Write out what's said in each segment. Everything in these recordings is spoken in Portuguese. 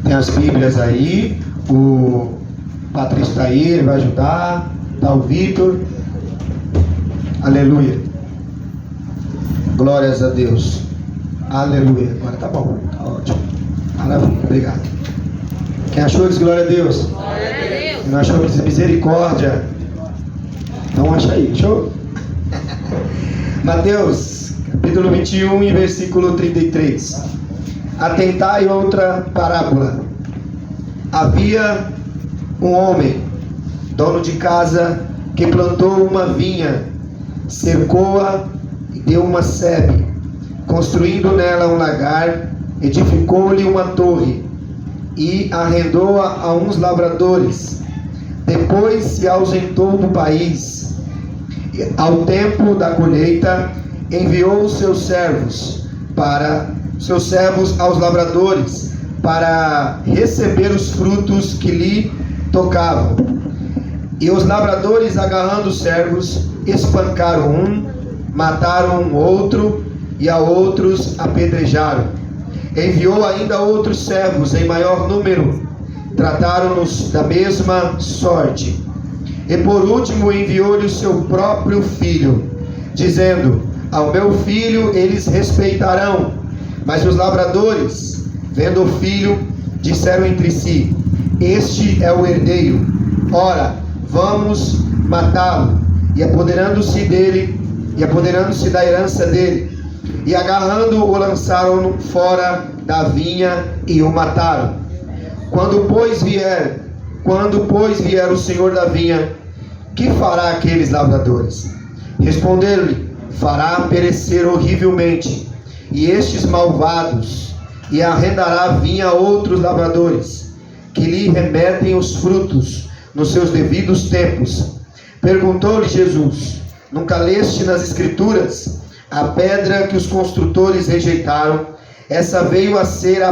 Tem as Bíblias aí, o Patrício está aí, ele vai ajudar, tá o Vitor. Aleluia. Glórias a Deus. Aleluia. Agora tá bom, tá ótimo. Maravilha, obrigado. Quem achou, diz glória a Deus. Glória a Deus. Quem não achou, diz misericórdia. Então acha aí, show? Mateus, capítulo 21 e versículo 33. Atentai outra parábola. Havia um homem, dono de casa, que plantou uma vinha, cercou-a e deu uma sebe, construindo nela um lagar, edificou-lhe uma torre e arrendou-a a uns lavradores. Depois se ausentou do país. Ao tempo da colheita, enviou os seus servos aos lavradores para receber os frutos que lhe tocavam. E os lavradores, agarrando os servos, espancaram um, mataram um outro e a outros apedrejaram. Enviou ainda outros servos em maior número, trataram-nos da mesma sorte. E por último enviou-lhe o seu próprio filho, dizendo: ao meu filho eles respeitarão. Mas os lavradores, vendo o filho, disseram entre si: este é o herdeiro, ora, vamos matá-lo, e apoderando-se da herança dele, e agarrando-o, lançaram-no fora da vinha e o mataram. Quando pois vier o senhor da vinha, que fará aqueles lavradores? Responderam-lhe: fará perecer horrivelmente e estes malvados, e arrendará a vinha a outros lavradores, que lhe remetem os frutos nos seus devidos tempos. Perguntou-lhe Jesus: nunca leste nas Escrituras? A pedra que os construtores rejeitaram, essa veio ser a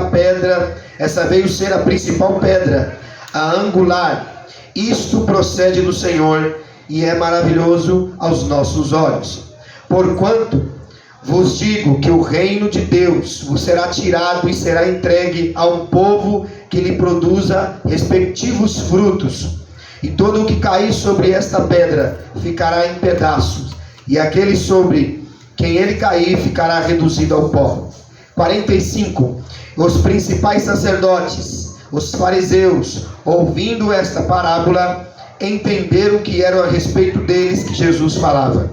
principal pedra, a angular. Isto procede do Senhor e é maravilhoso aos nossos olhos. Porquanto vos digo que o reino de Deus vos será tirado e será entregue a um povo que lhe produza respectivos frutos. E todo o que cair sobre esta pedra ficará em pedaços, e aquele sobre quem ele cair ficará reduzido ao pó. 45. Os principais sacerdotes, os fariseus, ouvindo esta parábola, entenderam que era a respeito deles que Jesus falava.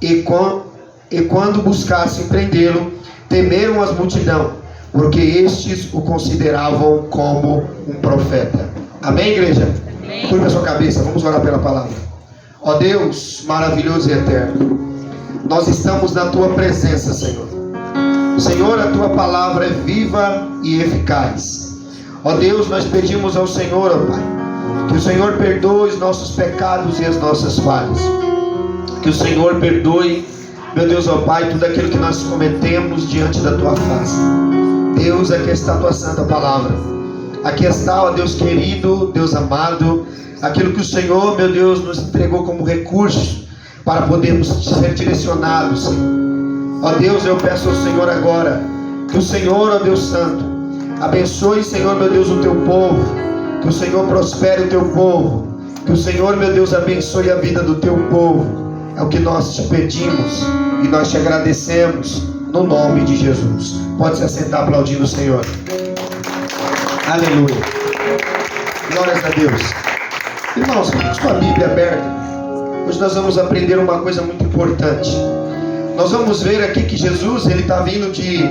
E quando buscassem prendê-lo, temeram as multidão, porque estes o consideravam como um profeta. Amém, igreja? Amém. Curva a sua cabeça, vamos orar pela palavra. Ó Deus maravilhoso e eterno, nós estamos na tua presença, Senhor. Senhor, a tua palavra é viva e eficaz. Ó Deus, nós pedimos ao Senhor, ó Pai, que o Senhor perdoe os nossos pecados e as nossas falhas. Que o Senhor perdoe, meu Deus, ó Pai, tudo aquilo que nós cometemos diante da tua face. Deus, aqui está a tua santa palavra. Aqui está, ó Deus querido, Deus amado, aquilo que o Senhor, meu Deus, nos entregou como recurso para podermos ser direcionados, Senhor. Ó Deus, eu peço ao Senhor agora que o Senhor, ó Deus Santo, abençoe, Senhor, meu Deus, o teu povo. Que o Senhor prospere o teu povo. Que o Senhor, meu Deus, abençoe a vida do teu povo. É o que nós te pedimos e nós te agradecemos no nome de Jesus. Pode se assentar aplaudindo o Senhor. Aleluia. Glórias a Deus. Irmãos, com a Bíblia aberta, hoje nós vamos aprender uma coisa muito importante. Nós vamos ver aqui que Jesus, ele está vindo de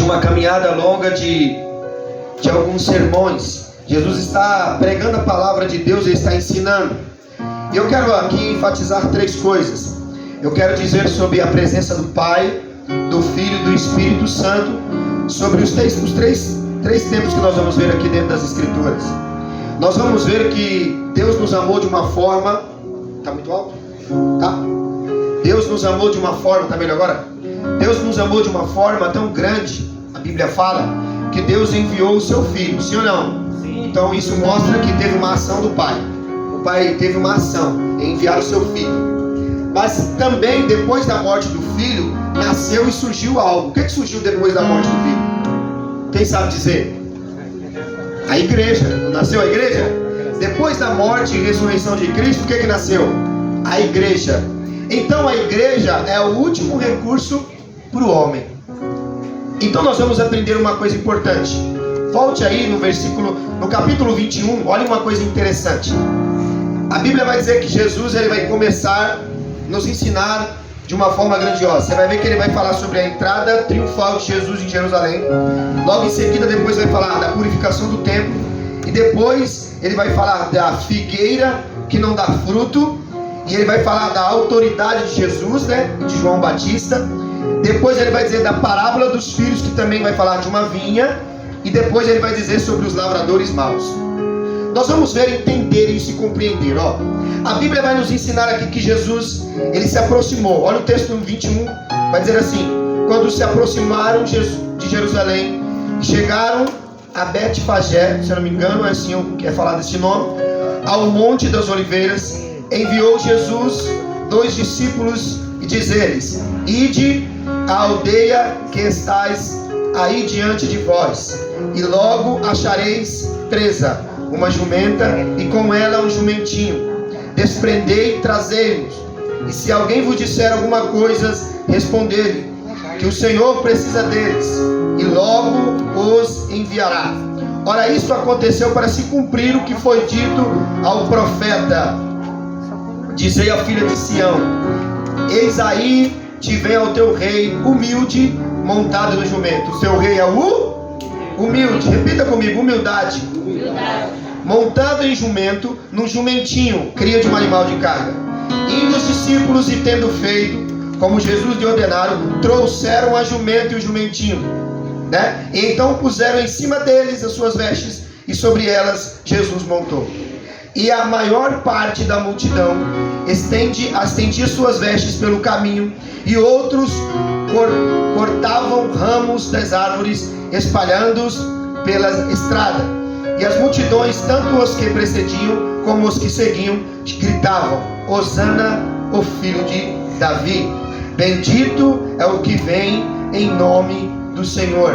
uma caminhada longa de alguns sermões. Jesus está pregando a palavra de Deus, ele está ensinando. E eu quero aqui enfatizar três coisas. Eu quero dizer sobre a presença do Pai, do Filho e do Espírito Santo, sobre os três tempos que nós vamos ver aqui dentro das Escrituras. Nós vamos ver que Deus nos amou de uma forma... Está muito alto? Tá? Deus nos amou de uma forma... Está melhor agora? Deus nos amou de uma forma tão grande, a Bíblia fala, que Deus enviou o seu Filho, sim ou não? Sim. Então isso mostra que teve uma ação do Pai. O Pai teve uma ação em enviar o seu Filho. Mas também depois da morte do Filho, nasceu e surgiu algo. O que surgiu depois da morte do Filho? Quem sabe dizer? A igreja. Não nasceu a igreja? Depois da morte e ressurreição de Cristo, o que nasceu? A igreja. Então a igreja é o último recurso para o homem. Então nós vamos aprender uma coisa importante. Volte aí no capítulo 21, olha uma coisa interessante. A Bíblia vai dizer que Jesus ele vai começar a nos ensinar de uma forma grandiosa. Você vai ver que ele vai falar sobre a entrada triunfal de Jesus em Jerusalém. Logo em seguida, depois vai falar da purificação do templo. E depois ele vai falar da figueira que não dá fruto. E ele vai falar da autoridade de Jesus, né? De João Batista. Depois ele vai dizer da parábola dos filhos, que também vai falar de uma vinha. E depois ele vai dizer sobre os lavradores maus. Nós vamos ver, entender isso e compreender. A Bíblia vai nos ensinar aqui que Jesus, ele se aproximou. Olha o texto 21, vai dizer assim: quando se aproximaram de Jerusalém, chegaram a Betfagé, se eu não me engano, é assim que é falado esse nome, ao Monte das Oliveiras, enviou Jesus 2 discípulos e diz-lhes: ide à aldeia que estais aí diante de vós, e logo achareis presa uma jumenta, e com ela um jumentinho. Desprendei e trazei-nos. E se alguém vos disser alguma coisa, respondei-lhe que o Senhor precisa deles, e logo os enviará. Ora, isto aconteceu para se cumprir o que foi dito ao profeta: dizei à filha de Sião: eis aí te vem ao teu rei humilde, montado no jumento. O seu rei é o humilde. Repita comigo: humildade. Montado em jumento, num jumentinho, cria de um animal de carga. Indo os discípulos e tendo feito como Jesus lhe ordenaram, trouxeram a jumento e o jumentinho, né? E então puseram em cima deles as suas vestes, e sobre elas Jesus montou. E a maior parte da multidão estendia suas vestes pelo caminho, e outros cortavam ramos das árvores, espalhando-os pela estrada. E as multidões, tanto os que precediam como os que seguiam, gritavam: Hosana, o filho de Davi. Bendito é o que vem em nome do Senhor.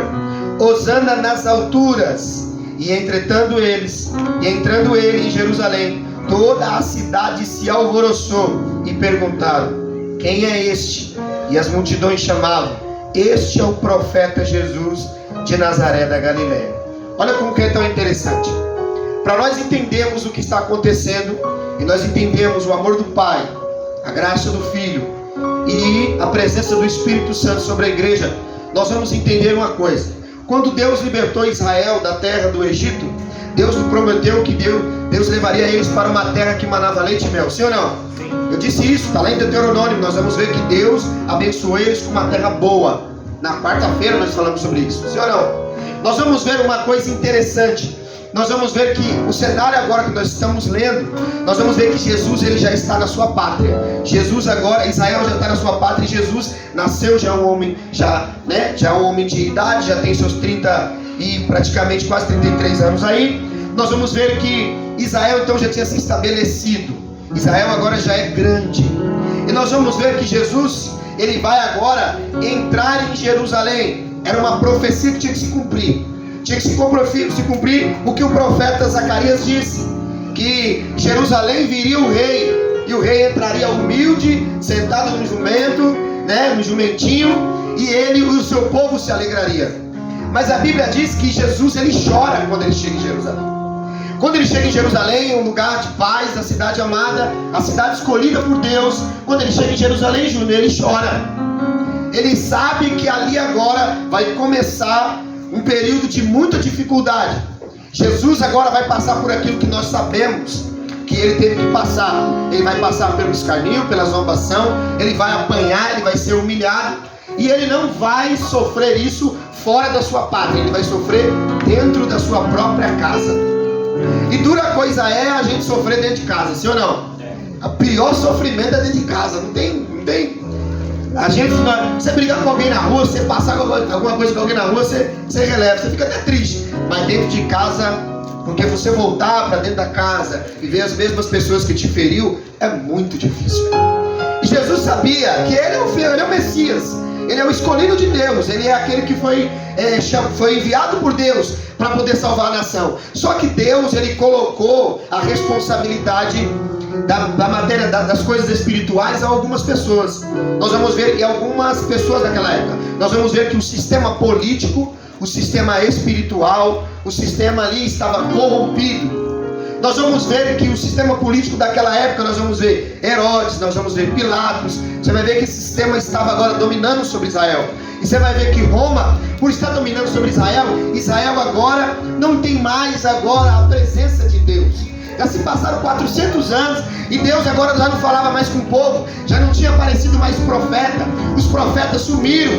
Hosana nas alturas. E entrando ele em Jerusalém, toda a cidade se alvoroçou e perguntaram: quem é este? E as multidões chamavam: este é o profeta Jesus de Nazaré da Galiléia. Olha como que é tão interessante. Para nós entendermos o que está acontecendo, e nós entendemos o amor do Pai, a graça do Filho e a presença do Espírito Santo sobre a igreja, nós vamos entender uma coisa. Quando Deus libertou Israel da terra do Egito, Deus prometeu que Deus levaria eles para uma terra que manava leite e mel. Sim ou não? Sim. Eu disse isso, está lá em Deuteronômio. Nós vamos ver que Deus abençoou eles com uma terra boa. Na quarta-feira nós falamos sobre isso. Sim ou não? Nós vamos ver uma coisa interessante. Nós vamos ver que o cenário agora que nós estamos lendo, nós vamos ver que Jesus ele já está na sua pátria. Jesus agora, Israel já está na sua pátria, e Jesus nasceu, já é um homem, já é um homem de idade, já tem seus 30 e praticamente quase 33 anos aí. Nós vamos ver que Israel então já tinha se estabelecido. Israel agora já é grande. E nós vamos ver que Jesus, ele vai agora entrar em Jerusalém. Era uma profecia que tinha que se cumprir. Tinha que se cumprir o que o profeta Zacarias disse: que Jerusalém viria o rei, e o rei entraria humilde, sentado no jumento, né, no jumentinho, e ele e o seu povo se alegraria. Mas a Bíblia diz que Jesus ele chora quando ele chega em Jerusalém. Quando ele chega em Jerusalém, um lugar de paz, a cidade amada, a cidade escolhida por Deus, quando ele chega em Jerusalém, Júnior, ele chora. Ele sabe que ali agora vai começar um período de muita dificuldade. Jesus agora vai passar por aquilo que nós sabemos que ele teve que passar. Ele vai passar pelo escarnio, pela zombação, ele vai apanhar, ele vai ser humilhado. E ele não vai sofrer isso fora da sua pátria, ele vai sofrer dentro da sua própria casa. E dura coisa é a gente sofrer dentro de casa, sim ou não? O pior sofrimento é dentro de casa, não tem. A gente, você brigar com alguém na rua, você passar alguma coisa com alguém na rua, você releva, você fica até triste. Mas dentro de casa, porque você voltar para dentro da casa e ver as mesmas pessoas que te feriu, é muito difícil. E Jesus sabia que ele é o Messias. ele é o escolhido de Deus, ele é aquele que foi enviado por Deus para poder salvar a nação. Só que Deus, ele colocou a responsabilidade da matéria, das coisas espirituais a algumas pessoas. Nós vamos ver que algumas pessoas daquela época, nós vamos ver que o sistema político, o sistema espiritual, o sistema ali estava corrompido. Nós vamos ver que o sistema político daquela época, nós vamos ver Herodes, nós vamos ver Pilatos. Você vai ver que esse sistema estava agora dominando sobre Israel. E você vai ver que Roma, por estar dominando sobre Israel, Israel agora não tem mais agora a presença de Deus. Já se passaram 400 anos e Deus agora já não falava mais com o povo, já não tinha aparecido mais profeta, os profetas sumiram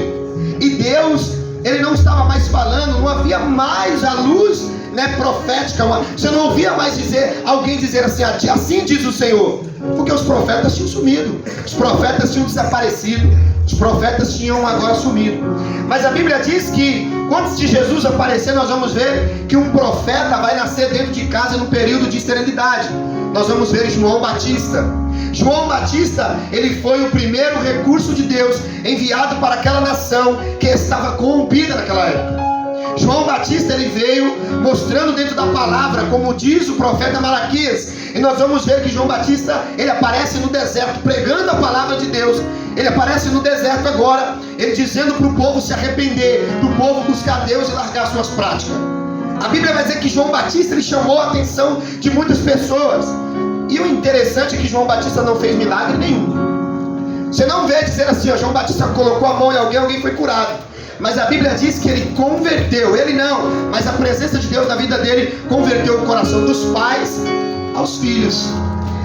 e Deus, ele não estava mais falando, não havia mais a luz, profética, você não ouvia mais alguém dizer assim, assim diz o Senhor, porque os profetas tinham sumido, os profetas tinham desaparecido, os profetas tinham agora sumido. Mas a Bíblia diz que antes de Jesus aparecer, nós vamos ver que um profeta vai nascer dentro de casa no período de esterilidade. Nós vamos ver João Batista. João Batista, ele foi o primeiro recurso de Deus enviado para aquela nação que estava corrompida naquela época. João Batista, ele veio mostrando dentro da palavra, como diz o profeta Malaquias, e nós vamos ver que João Batista, ele aparece no deserto, pregando a palavra de Deus. Ele aparece no deserto agora, ele dizendo para o povo se arrepender, para o povo buscar Deus e largar suas práticas. A Bíblia vai dizer que João Batista, ele chamou a atenção de muitas pessoas, e o interessante é que João Batista não fez milagre nenhum. Você não vê dizer assim, João Batista colocou a mão em alguém foi curado. Mas a Bíblia diz que ele converteu, ele não, mas a presença de Deus na vida dele converteu o coração dos pais aos filhos.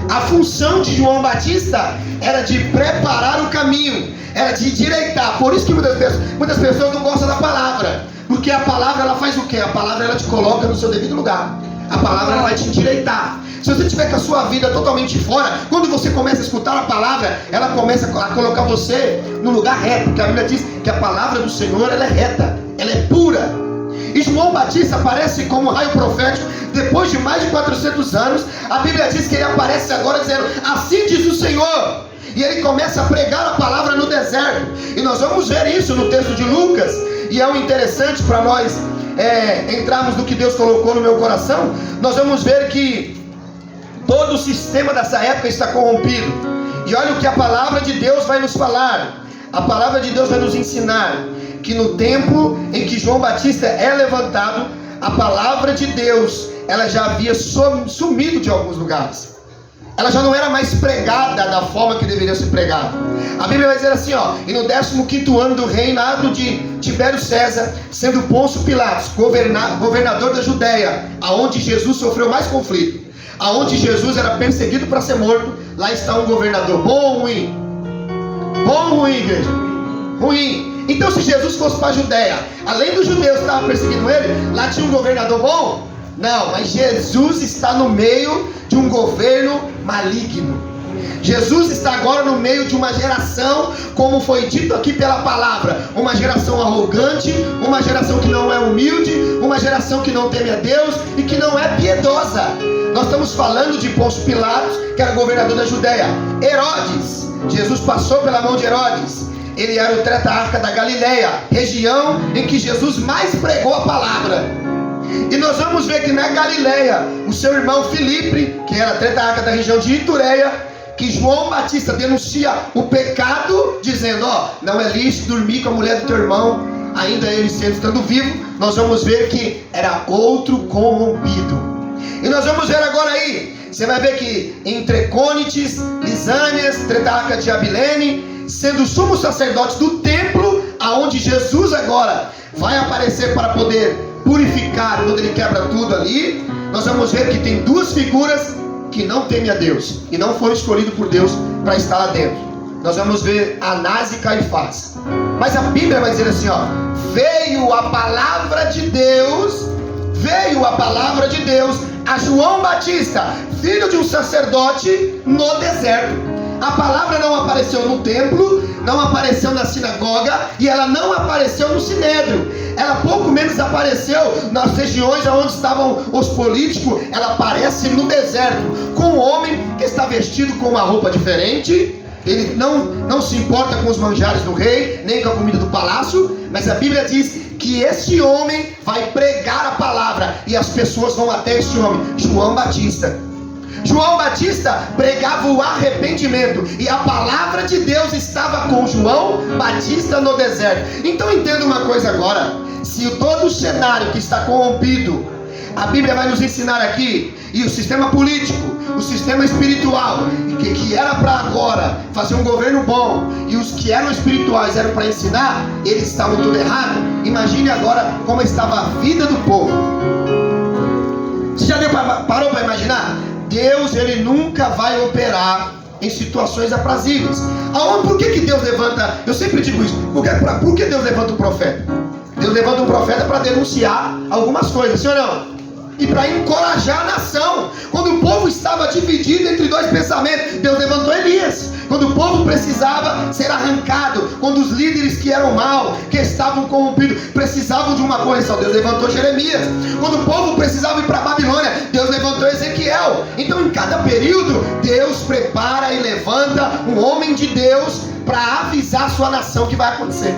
A função de João Batista era de preparar o caminho, era de endireitar. Por isso que muitas pessoas não gostam da palavra, porque a palavra ela faz o quê? A palavra ela te coloca no seu devido lugar. A palavra ela vai te endireitar. Se você tiver com a sua vida totalmente fora, quando você começa a escutar a palavra, ela começa a colocar você no lugar reto, porque a Bíblia diz que a palavra do Senhor ela é reta, ela é pura. E João Batista aparece como raio profético depois de mais de 400 anos. A Bíblia diz que ele aparece agora dizendo, assim diz o Senhor. E ele começa a pregar a palavra no deserto. E nós vamos ver isso no texto de Lucas. E é um interessante para nós entrarmos no que Deus colocou no meu coração. Nós vamos ver que todo o sistema dessa época está corrompido. E olha o que a palavra de Deus vai nos falar. A palavra de Deus vai nos ensinar que no tempo em que João Batista é levantado, a palavra de Deus ela já havia sumido de alguns lugares. Ela já não era mais pregada da forma que deveria ser pregada. A Bíblia vai dizer assim, e no 15º ano do reinado de Tibério César, sendo Pôncio Pilatos governador da Judéia, aonde Jesus sofreu mais conflito, aonde Jesus era perseguido para ser morto, lá está um governador bom ou ruim? Bom ou ruim, igreja? Ruim. Então se Jesus fosse para a Judéia, além dos judeus que estavam perseguindo ele, lá tinha um governador bom? Não, mas Jesus está no meio de um governo maligno. Jesus está agora no meio de uma geração, como foi dito aqui pela palavra, uma geração arrogante, uma geração que não é humilde, uma geração que não teme a Deus e que não é piedosa. Nós estamos falando de Pôncio Pilatos, que era governador da Judéia. Herodes, Jesus passou pela mão de Herodes. Ele era o tetrarca da Galileia, região em que Jesus mais pregou a palavra. E nós vamos ver que na Galileia, o seu irmão Filipe, que era tetrarca da região de Itureia, que João Batista denuncia o pecado, dizendo, não é lícito dormir com a mulher do teu irmão, ainda ele estando vivo. Nós vamos ver que era outro corrompido. E nós vamos ver agora aí, você vai ver que em Tricônites, Lisânias, tetrarca de Abilene, sendo sumos sacerdotes do templo, aonde Jesus agora vai aparecer para poder purificar, quando ele quebra tudo ali. Nós vamos ver que tem duas figuras que não temem a Deus e não foram escolhidos por Deus para estar lá dentro. Nós vamos ver Anás e Caifás. Mas a Bíblia vai dizer assim, veio a palavra de Deus a João Batista, filho de um sacerdote, no deserto. A palavra não apareceu no templo, não apareceu na sinagoga e ela não apareceu no sinédrio. Ela pouco menos apareceu nas regiões onde estavam os políticos. Ela aparece no deserto, com um homem que está vestido com uma roupa diferente, ele não se importa com os manjares do rei, nem com a comida do palácio, mas a Bíblia diz que este homem vai pregar a palavra, e as pessoas vão até este homem, João Batista. João Batista pregava o arrependimento, e a palavra de Deus estava com João Batista no deserto. Então entenda uma coisa agora: se todo o cenário que está corrompido, a Bíblia vai nos ensinar aqui, e o sistema político, o sistema espiritual, que era para agora fazer um governo bom, e os que eram espirituais eram para ensinar, eles estavam tudo errado. Imagine agora como estava a vida do povo. Você já parou para imaginar? Deus, ele nunca vai operar em situações aprazíveis. Por que Deus levanta? Eu sempre digo isso. Por que Deus levanta um profeta? Deus levanta um profeta para denunciar algumas coisas, sim ou não? E para encorajar a nação. Quando o povo estava dividido entre dois pensamentos, Deus levantou Elias. Quando o povo precisava ser arrancado, quando os líderes que eram mal, que estavam corrompidos, precisavam de uma correção, Deus levantou Jeremias. Quando o povo precisava ir para a Babilônia, Deus levantou Ezequiel. Então, em cada período, Deus prepara e levanta um homem de Deus para avisar a sua nação o que vai acontecer.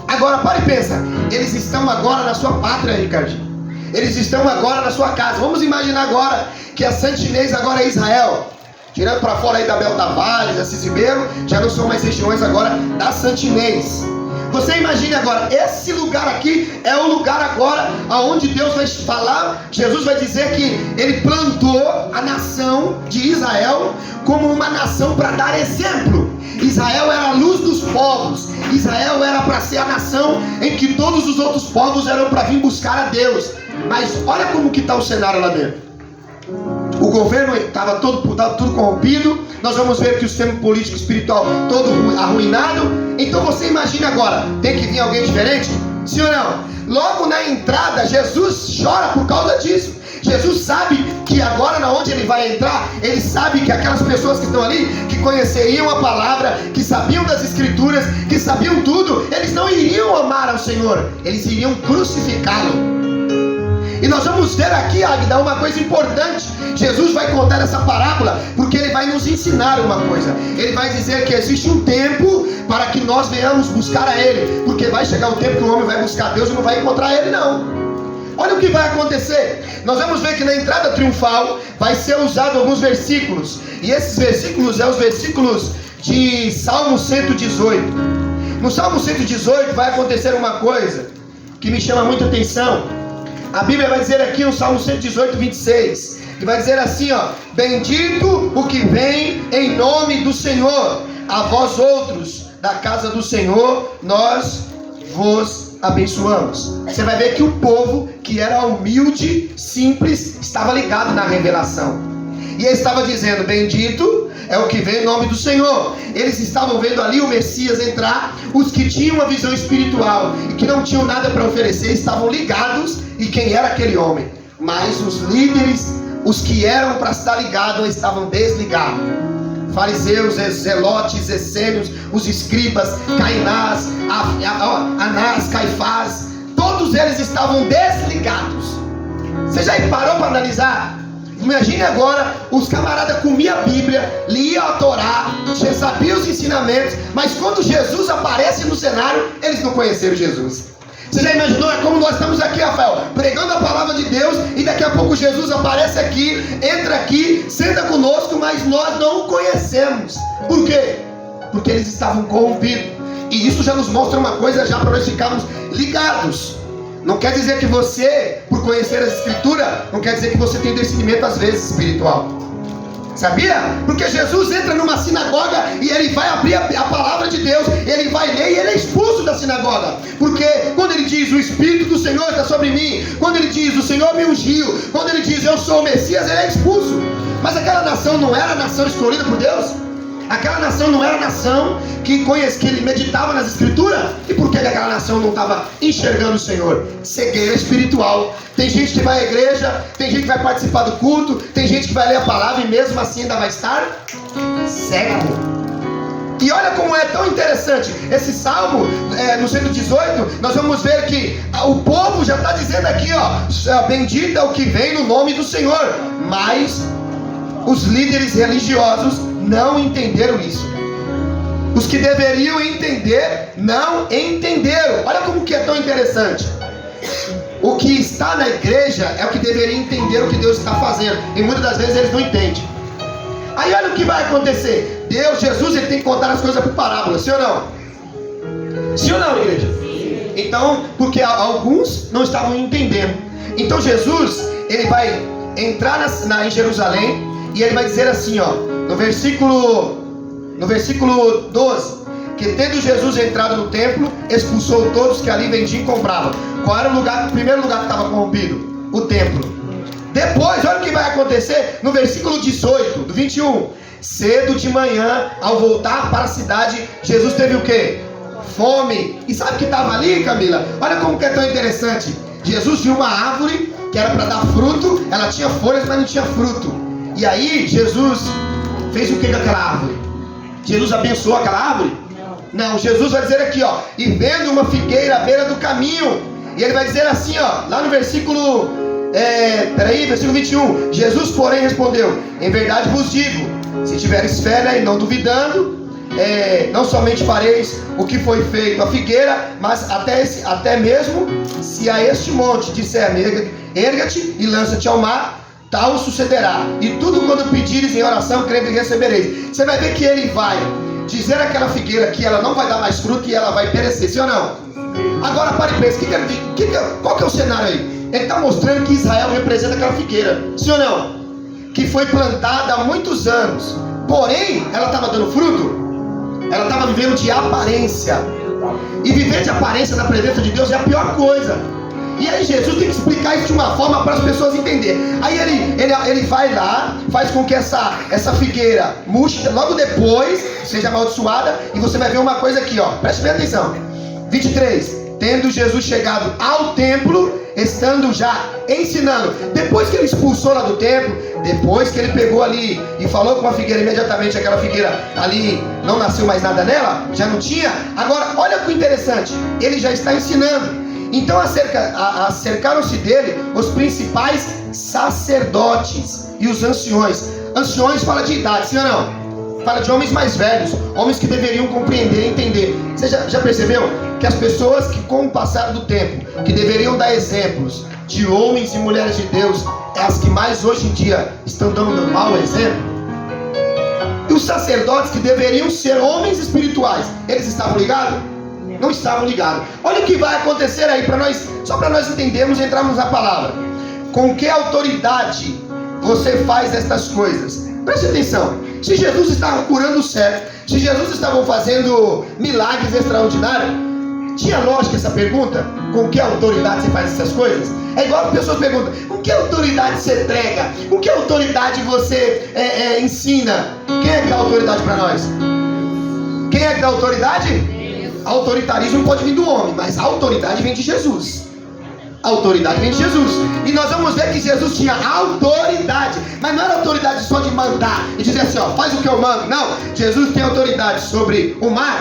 Agora, para e pensa. Eles estão agora na sua pátria, Ricardinho. Eles estão agora na sua casa. Vamos imaginar agora que a Santinês agora é Israel. Tirando para fora aí da Bel Tavares, Assis Ribeiro, já não são mais regiões agora da Santinês. Você imagine agora, esse lugar aqui é o lugar agora aonde Deus vai falar. Jesus vai dizer que ele plantou a nação de Israel como uma nação para dar exemplo. Israel era a luz dos povos. Israel era para ser a nação em que todos os outros povos eram para vir buscar a Deus. Mas olha como que está o cenário lá dentro. O governo estava tudo corrompido. Nós vamos ver que o sistema político e espiritual todo arruinado. Então você imagina agora, tem que vir alguém diferente? Sim ou não? Logo na entrada, Jesus chora por causa disso. Jesus sabe que agora na onde ele vai entrar, ele sabe que aquelas pessoas que estão ali, que conheceriam a palavra, que sabiam das escrituras, que sabiam tudo, eles não iriam amar ao Senhor, eles iriam crucificá-lo. E nós vamos ver aqui, Águida, uma coisa importante. Jesus vai contar essa parábola porque ele vai nos ensinar uma coisa. Ele vai dizer que existe um tempo para que nós venhamos buscar a Ele, porque vai chegar o tempo que o homem vai buscar Deus e não vai encontrar Ele, não. Olha o que vai acontecer. Nós vamos ver que na entrada triunfal vai ser usado alguns versículos, e esses versículos são os versículos de Salmo 118. No Salmo 118 vai acontecer uma coisa que me chama muita atenção. A Bíblia vai dizer aqui no Salmo 118, 26, que vai dizer assim, ó: bendito o que vem em nome do Senhor, a vós outros da casa do Senhor nós vos abençoamos. Você vai ver que o povo que era humilde, simples, estava ligado na revelação, e ele estava dizendo: bendito é o que vem em nome do Senhor. Eles estavam vendo ali o Messias entrar. Os que tinham uma visão espiritual e que não tinham nada para oferecer estavam ligados e quem era aquele homem. Mas os líderes, os que eram para estar ligados, estavam desligados. Fariseus, zelotes, essênios, os escribas, Cainás, Anás, Caifás, todos eles estavam desligados. Você já parou para analisar? Imagine agora, os camaradas comiam a Bíblia, liam a Torá, já sabiam os ensinamentos, mas quando Jesus aparece no cenário, eles não conheceram Jesus. Você já imaginou? É como nós estamos aqui, Rafael, pregando a palavra de Deus, e daqui a pouco Jesus aparece aqui, entra aqui, senta conosco, mas nós não o conhecemos. Por quê? Porque eles estavam corrompidos. E isso já nos mostra uma coisa já para nós ficarmos ligados. Não quer dizer que você, por conhecer as escrituras, não quer dizer que você tem discernimento às vezes espiritual. Sabia? Porque Jesus entra numa sinagoga e ele vai abrir a palavra de Deus, ele vai ler e ele é expulso da sinagoga. Porque quando ele diz: o Espírito do Senhor está sobre mim, quando ele diz: o Senhor me ungiu, quando ele diz: eu sou o Messias, ele é expulso. Mas aquela nação não era a nação escolhida por Deus? Aquela nação não era a nação que ele meditava nas escrituras? E por que aquela nação não estava enxergando o Senhor? Cegueira espiritual. Tem gente que vai à igreja, tem gente que vai participar do culto, tem gente que vai ler a palavra e mesmo assim ainda vai estar cego. E olha como é tão interessante esse salmo, no 118, nós vamos ver que o povo já está dizendo aqui, ó: bendito é o que vem no nome do Senhor. Mas os líderes religiosos não entenderam isso. Os que deveriam entender, não entenderam. Olha como que é tão interessante. O que está na igreja é o que deveria entender o que Deus está fazendo. E muitas das vezes eles não entendem. Aí olha o que vai acontecer. Jesus, ele tem que contar as coisas por parábola, sim ou não? Sim ou não, igreja? Sim. Então, porque alguns não estavam entendendo. Então Jesus, ele vai entrar em Jerusalém e ele vai dizer assim, ó, no versículo 12, que tendo Jesus entrado no templo, expulsou todos que ali vendiam e compravam. Qual era o primeiro lugar que estava corrompido? O templo. Depois, olha o que vai acontecer no versículo 18, do 21. Cedo de manhã, ao voltar para a cidade, Jesus teve o quê? Fome. E sabe o que estava ali, Camila? Olha como que é tão interessante. Jesus viu uma árvore que era para dar fruto, ela tinha folhas, mas não tinha fruto. E aí, Jesus fez o que com aquela árvore? Jesus abençoou aquela árvore? Não, Jesus vai dizer aqui, ó, e vendo uma figueira à beira do caminho, e ele vai dizer assim, ó, lá no versículo, versículo 21, Jesus, porém, respondeu, em verdade vos digo, se tiveres fé, né, e não duvidando, não somente fareis o que foi feito à figueira, mas até mesmo, se a este monte disser, erga-te e lança-te ao mar, tal sucederá, e tudo quando pedires em oração, crendo que recebereis. Você vai ver que ele vai dizer àquela figueira que ela não vai dar mais fruto e ela vai perecer, sim ou não? Agora pare e pense, qual que é o cenário aí? Ele está mostrando que Israel representa aquela figueira, sim ou não? Que foi plantada há muitos anos, porém ela estava dando fruto? Ela estava vivendo de aparência, e viver de aparência na presença de Deus é a pior coisa. E aí Jesus tem que explicar isso de uma forma para as pessoas entenderem. Aí ele vai lá, faz com que essa figueira murche, logo depois seja amaldiçoada. E você vai ver uma coisa aqui, ó, preste bem atenção. 23, tendo Jesus chegado ao templo, estando já ensinando. Depois que ele expulsou lá do templo, depois que ele pegou ali e falou com a figueira, imediatamente aquela figueira ali não nasceu mais nada nela, já não tinha. Agora olha que interessante, ele já está ensinando. Então acercaram-se dele os principais sacerdotes e os anciões. Anciões fala de idade, sim ou não? Fala de homens mais velhos, homens que deveriam compreender e entender. Você já percebeu que as pessoas que com o passar do tempo, que deveriam dar exemplos de homens e mulheres de Deus, é as que mais hoje em dia estão dando mau exemplo? E os sacerdotes que deveriam ser homens espirituais, eles estavam ligados? Não estavam ligados. Olha o que vai acontecer aí para nós, só para nós entendermos e entrarmos na palavra. Com que autoridade você faz estas coisas? Preste atenção. Se Jesus estava curando o cego, se Jesus estava fazendo milagres extraordinários, tinha lógica essa pergunta? Com que autoridade você faz essas coisas? É igual as pessoas perguntam, com que autoridade você prega? Com que autoridade você ensina? Quem é que dá autoridade para nós? Quem é que dá autoridade? Autoritarismo pode vir do homem, mas a autoridade vem de Jesus. A autoridade vem de Jesus. E nós vamos ver que Jesus tinha autoridade, mas não era autoridade só de mandar e dizer assim, ó, faz o que eu mando. Não, Jesus tem autoridade sobre o mar.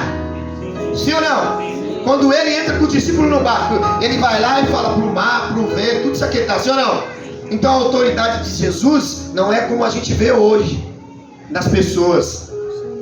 Sim ou não? Quando ele entra com o discípulo no barco, ele vai lá e fala pro mar, pro vento, tudo isso aqui, tá? Sim ou não? Então a autoridade de Jesus não é como a gente vê hoje nas pessoas.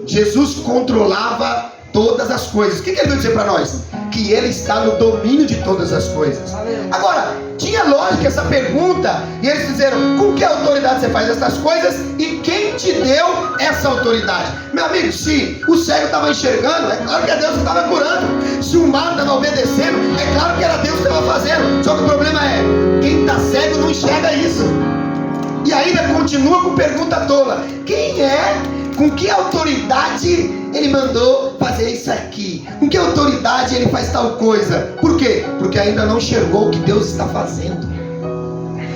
Jesus controlava todas as coisas. O que ele vai dizer para nós? Que ele está no domínio de todas as coisas. Agora, tinha lógica essa pergunta, e eles disseram, com que autoridade você faz essas coisas e quem te deu essa autoridade? Meu amigo, se o cego estava enxergando, é claro que é Deus que estava curando. Se o mar estava obedecendo, é claro que era Deus que estava fazendo. Só que o problema é, quem está cego não enxerga isso. E ainda continua com pergunta tola. Quem é? Com que autoridade ele mandou fazer isso aqui? Com que autoridade ele faz tal coisa? Por quê? Porque ainda não enxergou o que Deus está fazendo.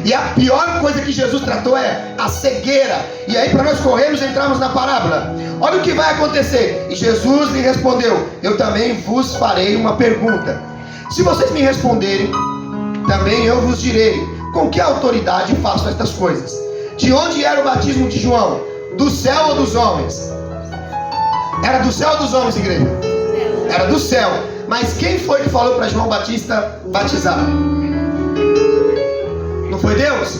E a pior coisa que Jesus tratou é a cegueira. E aí para nós corrermos e entrarmos na parábola. Olha o que vai acontecer. E Jesus lhe respondeu, eu também vos farei uma pergunta. Se vocês me responderem, também eu vos direi, com que autoridade faço estas coisas? De onde era o batismo de João? Do céu ou dos homens? Era do céu ou dos homens, igreja? Era do céu. Mas quem foi que falou para João Batista batizar? Não foi Deus?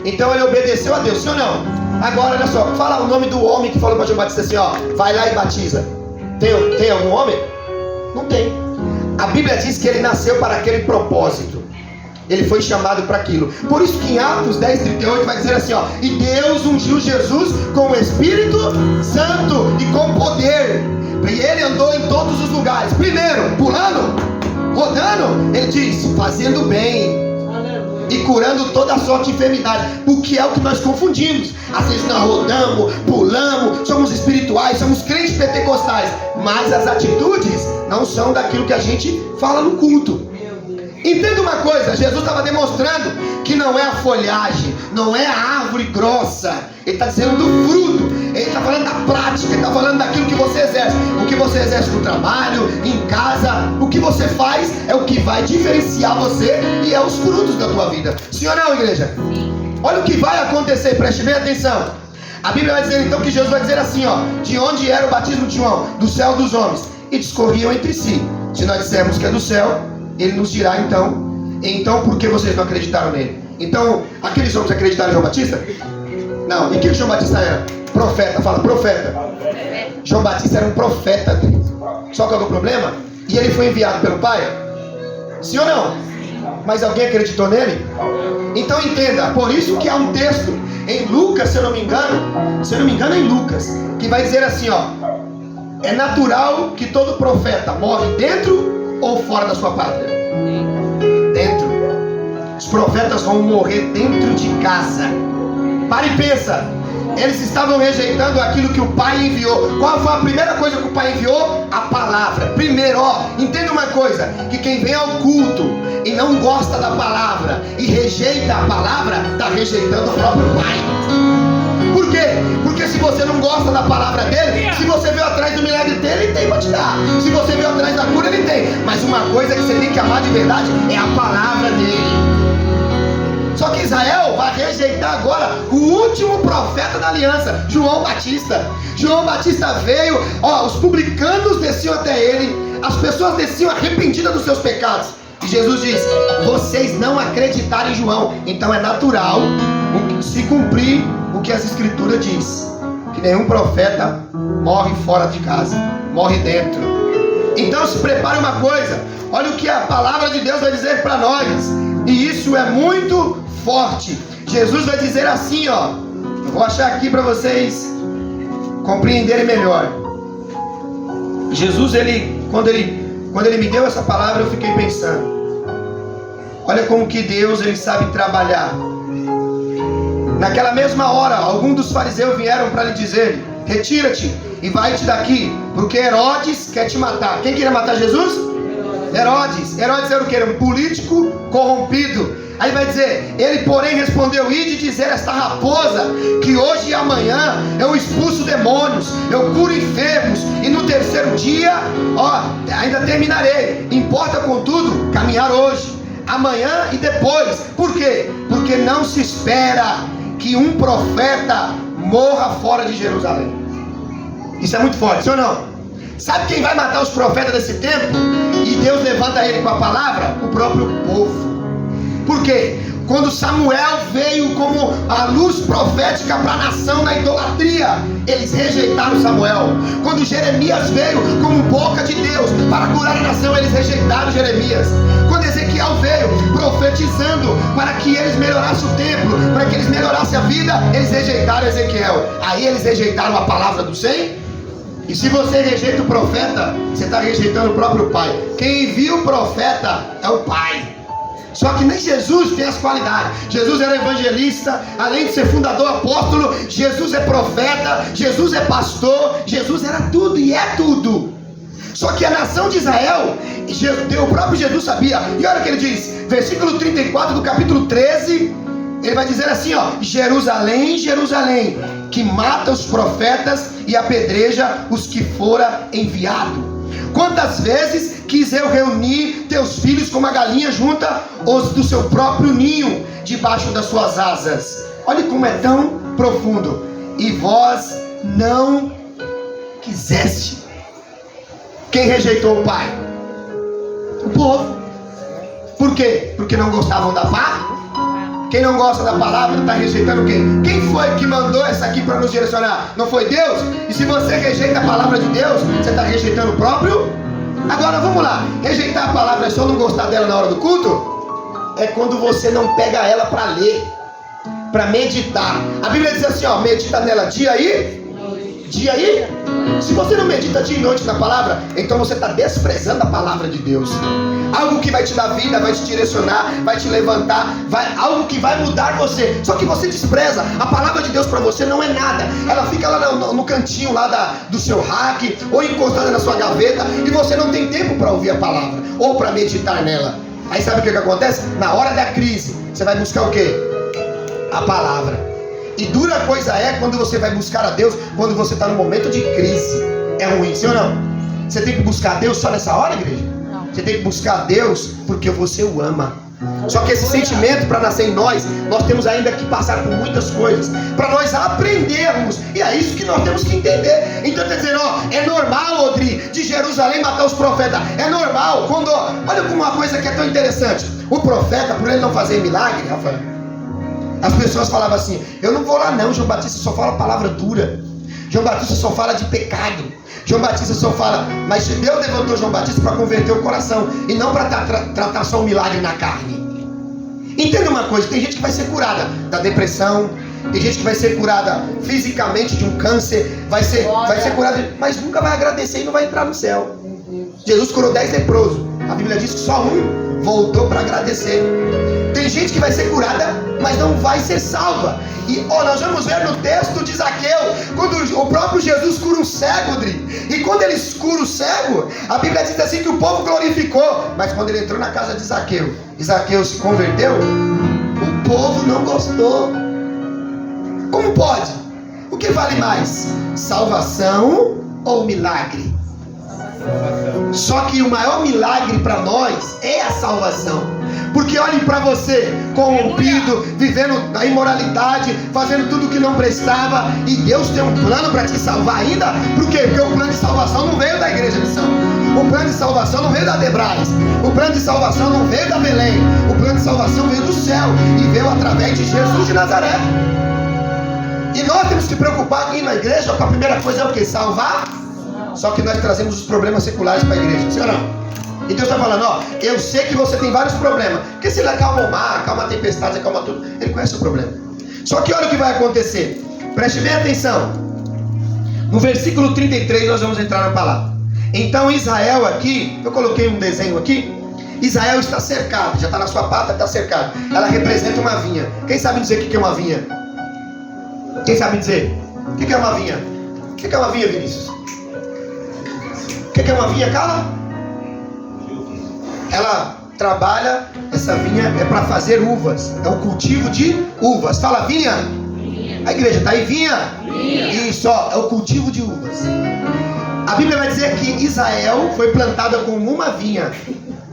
Então ele obedeceu a Deus, sim ou não? Agora olha só, fala o nome do homem que falou para João Batista assim, ó, vai lá e batiza. Tem algum homem? Não tem. A Bíblia diz que ele nasceu para aquele propósito. Ele foi chamado para aquilo. Por isso que em Atos 10:38 vai dizer assim, ó: e Deus ungiu Jesus com o Espírito Santo e com poder. E ele andou em todos os lugares. Primeiro, pulando, rodando, ele diz, fazendo bem e curando toda a sorte de enfermidade. O que é o que nós confundimos. Às vezes nós rodamos, pulamos, somos espirituais, somos crentes pentecostais, mas as atitudes não são daquilo que a gente fala no culto. Entenda uma coisa, Jesus estava demonstrando que não é a folhagem, não é a árvore grossa. Ele está dizendo do fruto. Ele está falando da prática, ele está falando daquilo que você exerce. O que você exerce no trabalho, em casa, o que você faz é o que vai diferenciar você e é os frutos da tua vida. Sim ou não, igreja? Olha o que vai acontecer, preste bem atenção. A Bíblia vai dizer então que Jesus vai dizer assim, ó: de onde era o batismo de João? Do céu dos homens. E discorriam entre si. Se nós dissermos que é do céu, ele nos dirá então por que vocês não acreditaram nele? Então, aqueles homens acreditaram em João Batista? Não. E o que João Batista era? Profeta. Fala, profeta. João Batista era um profeta. Só qual é o problema? E ele foi enviado pelo Pai? Sim ou não? Mas alguém acreditou nele? Então entenda, por isso que há um texto em Lucas, se eu não me engano é em Lucas, que vai dizer assim, ó: é natural que todo profeta morre dentro ou fora da sua pátria? Dentro. Os profetas vão morrer dentro de casa. Para e pensa. Eles estavam rejeitando aquilo que o Pai enviou. Qual foi a primeira coisa que o Pai enviou? A palavra. Primeiro, ó, entenda uma coisa: que quem vem ao culto e não gosta da palavra e rejeita a palavra, está rejeitando o próprio Pai. Por quê? Porque se você não gosta da palavra dele, se você veio atrás do milagre dele, ele tem para te dar. Se você veio atrás da cura, ele tem. Mas uma coisa que você tem que amar de verdade é a palavra dele. Só que Israel vai rejeitar agora o último profeta da aliança, João Batista. João Batista veio, ó, os publicanos desciam até ele, as pessoas desciam arrependidas dos seus pecados. E Jesus diz: vocês não acreditaram em João, então é natural se cumprir o que as escrituras diz, que nenhum profeta morre fora de casa, morre dentro. Então se prepare uma coisa, olha o que a palavra de Deus vai dizer para nós, e isso é muito forte. Jesus vai dizer assim, ó, eu vou achar aqui para vocês compreenderem melhor. Jesus, quando ele me deu essa palavra, eu fiquei pensando, olha como que Deus, ele sabe trabalhar. Naquela mesma hora, alguns dos fariseus vieram para lhe dizer: retira-te e vai-te daqui, porque Herodes quer te matar. Quem queria matar Jesus? Herodes era o que? Era um político corrompido. Aí vai dizer: ele porém respondeu: ide dizer esta raposa que hoje e amanhã eu expulso demônios, eu curo enfermos, e no terceiro dia, ó, ainda terminarei. Importa contudo caminhar hoje, amanhã e depois. Por quê? Porque não se espera que um profeta morra fora de Jerusalém. Isso é muito forte, sim ou não? Sabe quem vai matar os profetas desse tempo? E Deus levanta ele com a palavra? O próprio povo. Por quê? Quando Samuel veio como a luz profética para a nação na idolatria, eles rejeitaram Samuel. Quando Jeremias veio como boca de Deus para curar a nação, eles rejeitaram Jeremias. Quando Ezequiel veio profetizando para que eles melhorassem o templo, para que eles melhorassem a vida, eles rejeitaram Ezequiel. Aí eles rejeitaram a palavra do Senhor. E se você rejeita o profeta, você está rejeitando o próprio Pai. Quem envia o profeta é o Pai. Só que nem Jesus tem as qualidades. Jesus era evangelista, além de ser fundador, apóstolo. Jesus é profeta, Jesus é pastor, Jesus era tudo e é tudo. Só que a nação de Israel, o próprio Jesus sabia. E olha o que ele diz, versículo 34 do capítulo 13, ele vai dizer assim, ó: Jerusalém, Jerusalém, que mata os profetas e apedreja os que fora enviado. Quantas vezes quis eu reunir teus filhos como a galinha junta os do seu próprio ninho debaixo das suas asas. Olha como é tão profundo. E vós não quiseste. Quem rejeitou o Pai? O povo. Por quê? Porque não gostavam da paz? Quem não gosta da palavra está rejeitando quem? Quem foi que mandou essa aqui para nos direcionar? Não foi Deus? E se você rejeita a palavra de Deus, você está rejeitando o próprio? Agora vamos lá, rejeitar a palavra é só não gostar dela na hora do culto? É quando você não pega ela para ler, para meditar. A Bíblia diz assim, ó, medita nela dia e se você não medita dia e noite na palavra, então você está desprezando a palavra de Deus. Algo que vai te dar vida, vai te direcionar, vai te levantar, algo que vai mudar você. Só que você despreza. A palavra de Deus para você não é nada. Ela fica lá no cantinho lá do seu rack, ou encostada na sua gaveta, e você não tem tempo para ouvir a palavra, ou para meditar nela. Aí sabe o que acontece? Na hora da crise, você vai buscar o quê? A palavra. E dura coisa é quando você vai buscar a Deus quando você está no momento de crise. É ruim, sim ou não? Você tem que buscar a Deus só nessa hora, igreja? Não. Você tem que buscar a Deus porque você o ama. Só que esse sentimento, para nascer em nós temos ainda que passar por muitas coisas para nós aprendermos. E é isso que nós temos que entender. Então está dizendo, ó, é normal, Odri, de Jerusalém matar os profetas. É normal quando, olha como uma coisa que é tão interessante. O profeta, por ele não fazer milagre, Rafael, as pessoas falavam assim, eu não vou lá não, João Batista só fala palavra dura, João Batista só fala de pecado, João Batista só fala. Mas Deus levantou João Batista para converter o coração, e não para tratar só um milagre na carne. Entenda uma coisa, tem gente que vai ser curada da depressão, tem gente que vai ser curada fisicamente de um câncer, vai ser curada, mas nunca vai agradecer e não vai entrar no céu. Jesus curou 10 leprosos, a Bíblia diz que só um voltou para agradecer. Tem gente que vai ser curada, mas não vai ser salva. E nós vamos ver no texto de Zaqueu, quando o próprio Jesus cura um cego, e quando ele cura o cego, a Bíblia diz assim que o povo glorificou. Mas quando ele entrou na casa de Zaqueu, e Zaqueu se converteu, o povo não gostou. Como pode? O que vale mais? Salvação ou milagre? Só que o maior milagre para nós é a salvação. Porque olhem para você, corrompido, vivendo na imoralidade, fazendo tudo que não prestava, e Deus tem um plano para te salvar ainda. Por quê? Porque o plano de salvação não veio da igreja de São. O plano de salvação não veio da Debrais. O plano de salvação não veio da Belém. O plano de salvação veio do céu, e veio através de Jesus de Nazaré. E nós temos que preocupar aqui na igreja com a primeira coisa é o que? Salvar. Só que nós trazemos os problemas seculares para a igreja, sim ou não? E Deus está falando, ó, eu sei que você tem vários problemas, porque se ele acalma o mar, acalma a tempestade, acalma tudo, ele conhece o problema. Só que olha o que vai acontecer, preste bem atenção. No versículo 33 nós vamos entrar na palavra. Então Israel aqui, eu coloquei um desenho aqui, Israel está cercado, já está na sua pata, está cercado. Ela representa uma vinha. Quem sabe dizer o que é uma vinha? Quem sabe dizer? O que é uma vinha? O que é uma vinha, Vinícius? O que é uma vinha, cara? Ela trabalha, essa vinha é para fazer uvas, é o cultivo de uvas. Fala vinha. A igreja está aí, vinha. Isso, ó, é o cultivo de uvas. A Bíblia vai dizer que Israel foi plantada como uma vinha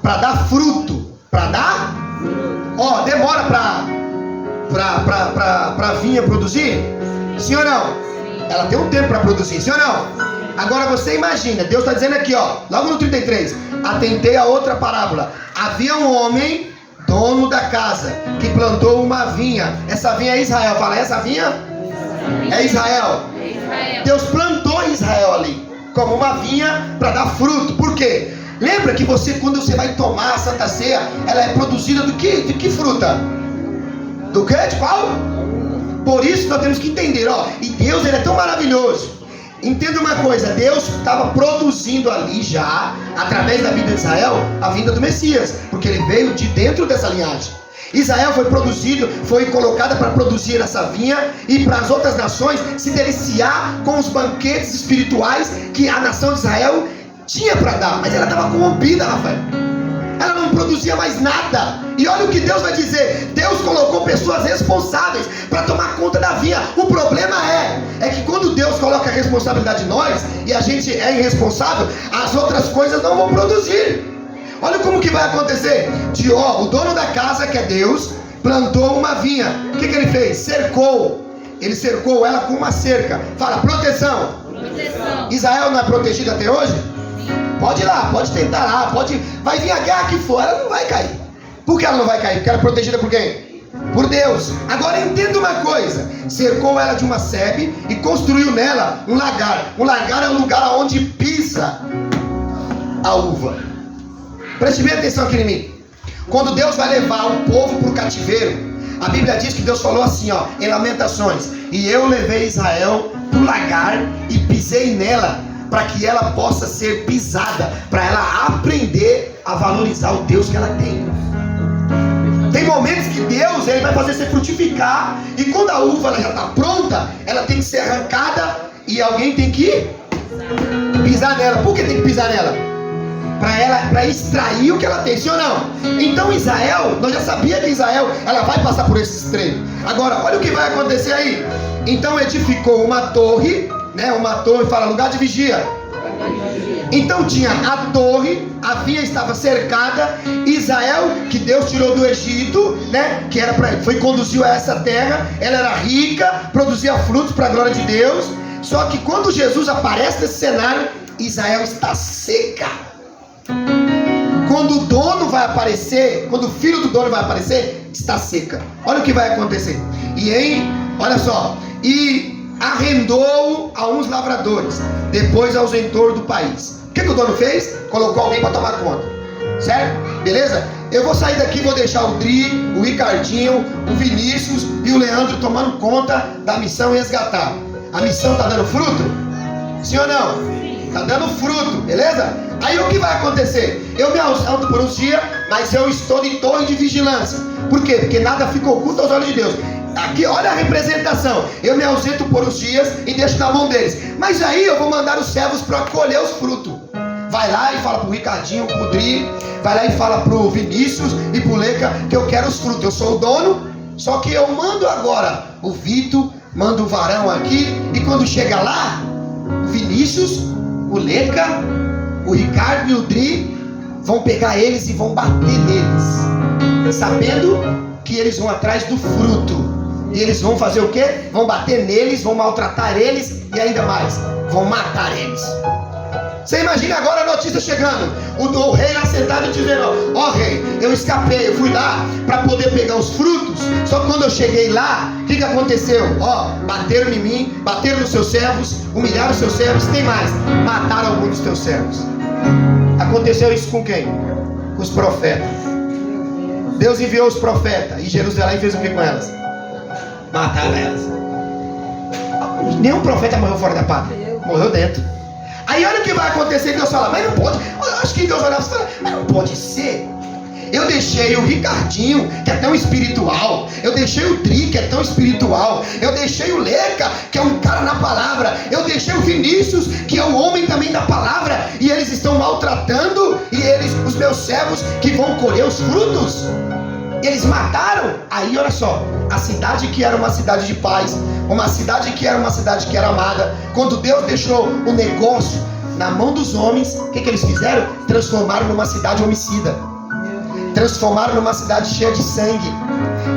para dar fruto, para dar, ó, demora para vinha produzir, sim ou não? Ela tem um tempo para produzir, sim ou não? Agora você imagina, Deus está dizendo aqui, ó, logo no 33, atentei a outra parábola. Havia um homem, dono da casa, que plantou uma vinha. Essa vinha é Israel. Fala, essa vinha é Israel. Deus plantou Israel ali como uma vinha para dar fruto. Por quê? Lembra que você, quando você vai tomar a Santa Ceia, ela é produzida do que? De que fruta? Do quê? De qual? Por isso nós temos que entender, ó, e Deus, ele é tão maravilhoso. Entenda uma coisa, Deus estava produzindo ali já, através da vida de Israel, a vinda do Messias, porque ele veio de dentro dessa linhagem. Israel foi produzido, foi colocada para produzir essa vinha e para as outras nações se deliciar com os banquetes espirituais que a nação de Israel tinha para dar, mas ela estava corrompida, Rafael. Ela não produzia mais nada. E olha o que Deus vai dizer. Deus colocou pessoas responsáveis para tomar conta da vinha. O problema é que quando Deus coloca a responsabilidade em nós e a gente é irresponsável, as outras coisas não vão produzir. Olha como que vai acontecer. O dono da casa, que é Deus, plantou uma vinha. O que ele fez? Cercou. Ele cercou ela com uma cerca. Fala, proteção. Israel não é protegida até hoje? Pode ir lá, pode tentar lá, vai vir a guerra que for, ela não vai cair. Por que ela não vai cair? Porque ela é protegida por quem? por Deus. Agora entenda uma coisa: cercou ela de uma sebe e construiu nela um lagar. Um lagar é um lugar onde pisa a uva. Preste bem atenção aqui em mim. Quando Deus vai levar o povo para o cativeiro, a Bíblia diz que Deus falou assim, ó, em Lamentações: e eu levei Israel para o lagar e pisei nela, para que ela possa ser pisada, para ela aprender a valorizar o Deus que ela tem. Tem momentos que Deus, ele vai fazer você frutificar, e quando a uva ela já está pronta, ela tem que ser arrancada e alguém tem que pisar nela. Por que tem que pisar nela? Para extrair o que ela tem, sim ou não? Então Israel, nós já sabíamos que Israel, ela vai passar por esses treinos. Agora, olha o que vai acontecer aí. Então edificou uma torre, né? Uma torre, fala, lugar de vigia. Então tinha a torre, a via estava cercada. Israel, que Deus tirou do Egito, né? Que era foi conduzido a essa terra. Ela era rica, produzia frutos para a glória de Deus. Só que quando Jesus aparece nesse cenário, Israel está seca. Quando o dono vai aparecer, quando o filho do dono vai aparecer, está seca. Olha o que vai acontecer. Olha só, e arrendou a uns lavradores, depois aos em torno do país. O que o dono fez? Colocou alguém para tomar conta. Certo? Beleza? Eu vou sair daqui e vou deixar o Dri, o Ricardinho, o Vinícius e o Leandro tomando conta da missão resgatar. A missão está dando fruto? Sim ou não? Está dando fruto, beleza? Aí o que vai acontecer? Eu me ausento por uns dias, mas eu estou em torre de vigilância. Por quê? Porque nada fica oculto aos olhos de Deus. Aqui, olha a representação. Eu me ausento por uns dias e deixo na mão deles. Mas aí eu vou mandar os servos para colher os frutos. Vai lá e fala pro Ricardinho, pro Dri, vai lá e fala pro Vinícius e pro Leca que eu quero os frutos. Eu sou o dono, só que eu mando agora o Vitor, mando o Varão aqui, e quando chega lá, o Vinícius, o Leca, o Ricardo e o Dri vão pegar eles e vão bater neles, sabendo que eles vão atrás do fruto. E eles vão fazer o quê? Vão bater neles, vão maltratar eles e ainda mais, vão matar eles. Você imagina agora a notícia chegando, o rei lá sentado dizendo: ó rei, eu escapei, eu fui lá para poder pegar os frutos. Só que quando eu cheguei lá, o que aconteceu? Ó, bateram em mim, bateram nos seus servos, humilharam os seus servos, tem mais, mataram alguns dos teus servos. Aconteceu isso com quem? Com os profetas. Deus enviou os profetas e Jerusalém fez o que com elas? Mataram elas. Nenhum profeta morreu fora da pátria, morreu dentro. Aí olha o que vai acontecer. Deus fala: mas não pode. Eu acho que Deus vai lá e fala: mas não pode ser. Eu deixei o Ricardinho, que é tão espiritual. Eu deixei o Dri, que é tão espiritual. Eu deixei o Leca, que é um cara na palavra. Eu deixei o Vinícius, que é um homem também da palavra. E eles estão maltratando. E eles, os meus servos, que vão colher os frutos, eles mataram. Aí olha só, a cidade que era uma cidade de paz, uma cidade que era uma cidade que era amada, quando Deus deixou o negócio na mão dos homens, o que eles fizeram? Transformaram numa cidade homicida, transformaram numa cidade cheia de sangue,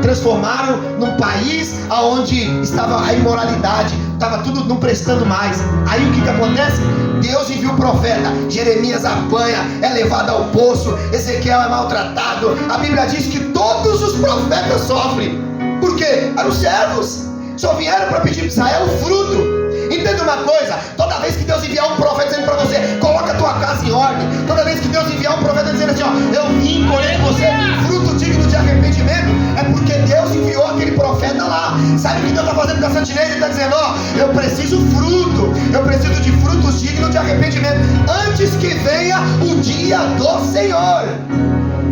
transformaram num país onde estava a imoralidade, estava tudo não prestando mais. Aí o que acontece? Deus envia o profeta, Jeremias apanha, é levado ao poço, Ezequiel é maltratado. A Bíblia diz que todos os profetas sofrem. Por quê? Eram servos, só vieram para pedir para Israel o fruto. Entenda uma coisa: toda vez que Deus enviar um profeta dizendo para você: coloca a tua casa em ordem, toda vez que Deus enviar um profeta dizendo assim: ó, eu vim colher em você fruto digno de arrependimento, é porque Deus enviou aquele profeta lá. Sabe o que Deus está fazendo com a Santinês? Ele está dizendo: ó, eu preciso fruto, eu preciso de frutos dignos de arrependimento, antes que venha o dia do Senhor.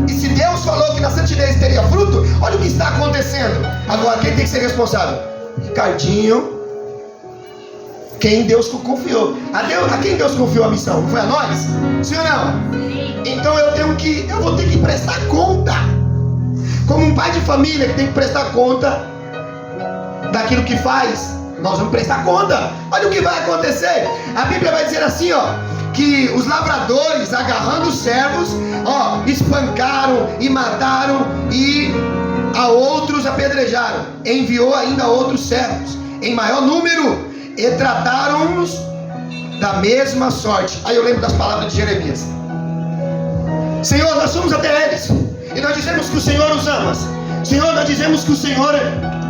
E se Deus falou que na Santinês teria fruto, olha o que está acontecendo. Agora, quem tem que ser responsável? Ricardinho. Quem Deus confiou. A quem Deus confiou a missão? Não foi a nós? Sim ou não? Então eu vou ter que prestar conta. Como um pai de família que tem que prestar conta daquilo que faz, nós vamos prestar conta. Olha o que vai acontecer. A Bíblia vai dizer assim, ó, que os lavradores, agarrando os servos, ó, espancaram e mataram, e a outros apedrejaram. Enviou ainda outros servos em maior número, e trataram-nos da mesma sorte. Aí eu lembro das palavras de Jeremias: Senhor, nós fomos até eles e nós dizemos que o Senhor os ama. Senhor, nós dizemos que o Senhor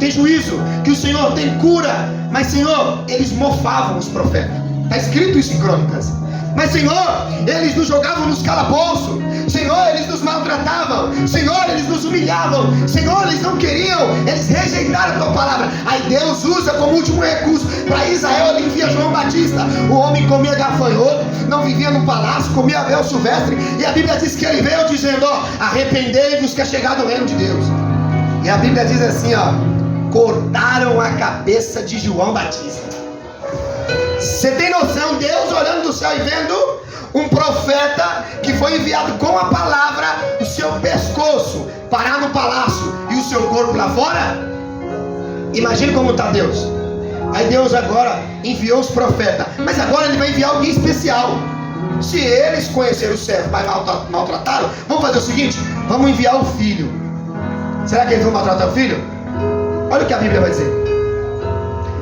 tem juízo, que o Senhor tem cura. Mas, Senhor, eles mofavam os profetas. Está escrito isso em Crônicas. Mas, Senhor, eles nos jogavam nos calabouços. Senhor, eles nos maltratavam. Senhor, eles nos humilhavam. Senhor, eles não queriam. Eles rejeitaram a tua palavra. Aí Deus usa como último recurso. Para Israel, ele envia João Batista. O homem comia gafanhoto, não vivia no palácio, comia véu silvestre. E a Bíblia diz que ele veio dizendo: ó, arrependei-vos que é chegado o reino de Deus. E a Bíblia diz assim, ó: cortaram a cabeça de João Batista. Você tem noção? Deus olhando do céu e vendo um profeta que foi enviado com a palavra, o seu pescoço parar no palácio e o seu corpo lá fora? Imagina como está Deus. Aí Deus agora enviou os profetas, mas agora ele vai enviar alguém especial. Se eles conheceram o servo, mas maltrataram, vamos fazer o seguinte: vamos enviar o filho. Será que eles vão maltratar o filho? Olha o que a Bíblia vai dizer.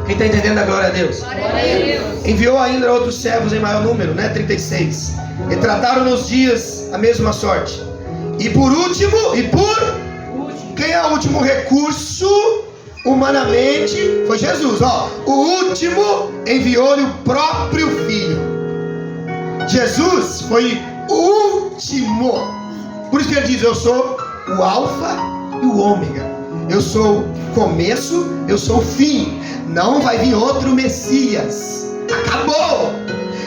Quem está entendendo a glória a Deus? Glória a Deus. Enviou ainda outros servos em maior número, né? 36. E trataram nos dias a mesma sorte. E por último, quem é o último recurso humanamente? Foi Jesus, ó. O último enviou-lhe o próprio filho. Jesus foi o último. Por isso que ele diz: eu sou o alfa e o ômega. Eu sou o começo, eu sou o fim. Não vai vir outro Messias. Acabou.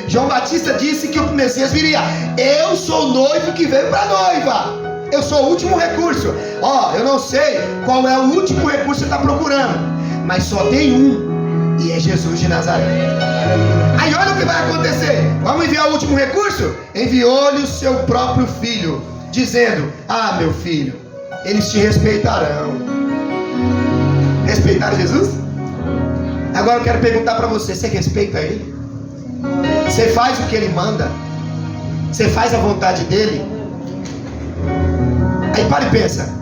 João Batista disse que o Messias viria. Eu sou o noivo que veio para a noiva. Eu sou o último recurso. Ó, eu não sei qual é o último recurso que você está procurando, mas só tem um, e é Jesus de Nazaré. Aí olha o que vai acontecer. Vamos enviar o último recurso? Enviou-lhe o seu próprio filho, dizendo: ah, meu filho, eles te respeitarão. Respeitaram Jesus? Agora eu quero perguntar para você: você respeita ele? Você faz o que ele manda? Você faz a vontade dele? Aí para e pensa.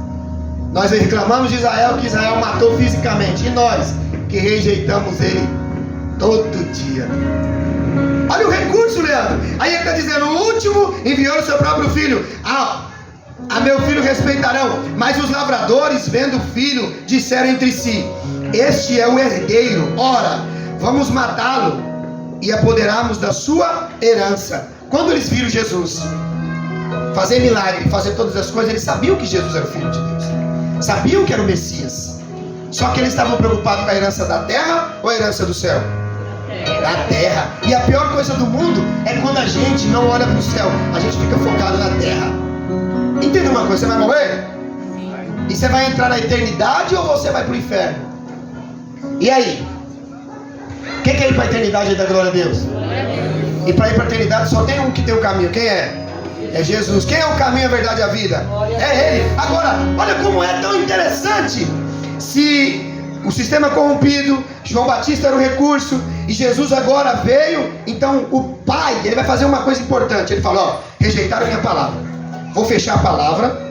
Nós reclamamos de Israel, que Israel matou fisicamente, e nós que rejeitamos ele todo dia. Olha o recurso, Leandro. Aí ele está dizendo: o último enviou o seu próprio filho. A meu filho respeitarão. Mas os lavradores, vendo o filho, disseram entre si: este é o herdeiro, ora, vamos matá-lo e apoderarmos da sua herança. Quando eles viram Jesus fazer milagre, fazer todas as coisas, eles sabiam que Jesus era o Filho de Deus, sabiam que era o Messias. Só que eles estavam preocupados com a herança da terra ou a herança do céu? Da terra. E a pior coisa do mundo é quando a gente não olha para o céu, a gente fica focado na terra. Entenda uma coisa: você vai morrer? E você vai entrar na eternidade ou você vai para o inferno? E aí? Quem quer ir para a eternidade aí da glória a Deus? E para ir para a eternidade só tem um que tem o caminho. Quem é? É Jesus. Quem é o caminho, a verdade e a vida? É Ele. Agora, olha como é tão interessante. Se o sistema corrompido, João Batista era o recurso, e Jesus agora veio, então o Pai, ele vai fazer uma coisa importante. Ele fala: ó, rejeitaram a minha palavra, vou fechar a palavra.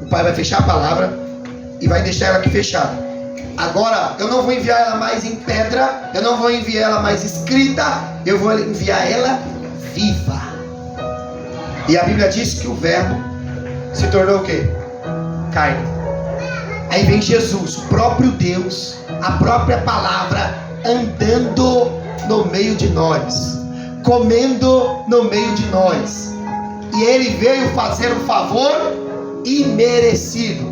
O Pai vai fechar a palavra e vai deixar ela aqui fechada. Agora eu não vou enviar ela mais em pedra, eu não vou enviar ela mais escrita, eu vou enviar ela viva. E a Bíblia diz que o verbo se tornou o quê? Carne. Aí vem Jesus, o próprio Deus, a própria palavra, andando no meio de nós, comendo no meio de nós. E ele veio fazer um favor imerecido.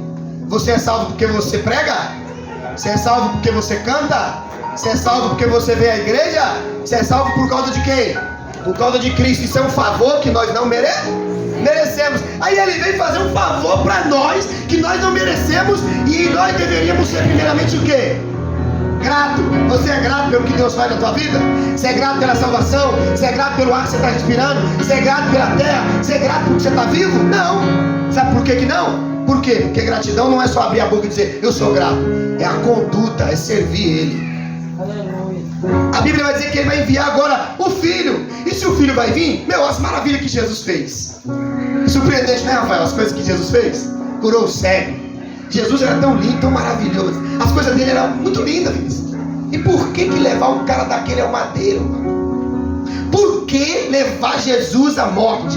Você é salvo porque você prega? Você é salvo porque você canta? Você é salvo porque você vem à igreja? Você é salvo por causa de quem? Por causa de Cristo. Isso é um favor que nós não merecemos. Aí ele vem fazer um favor para nós que nós não merecemos, e nós deveríamos ser primeiramente o quê? Grato. Você é grato pelo que Deus faz na tua vida? Você é grato pela salvação? Você é grato pelo ar que você está respirando? Você é grato pela terra? Você é grato porque você está vivo? Não. Sabe por que que não? Por quê? Porque gratidão não é só abrir a boca e dizer eu sou grato. É a conduta, é servir Ele. A Bíblia vai dizer que Ele vai enviar agora o Filho. E se o Filho vai vir, meu, as maravilhas que Jesus fez. Surpreendente, né, Rafael? As coisas que Jesus fez. Curou o cego. Jesus era tão lindo, tão maravilhoso. As coisas dele eram muito lindas. E por que levar um cara daquele ao madeiro? Por que levar Jesus à morte?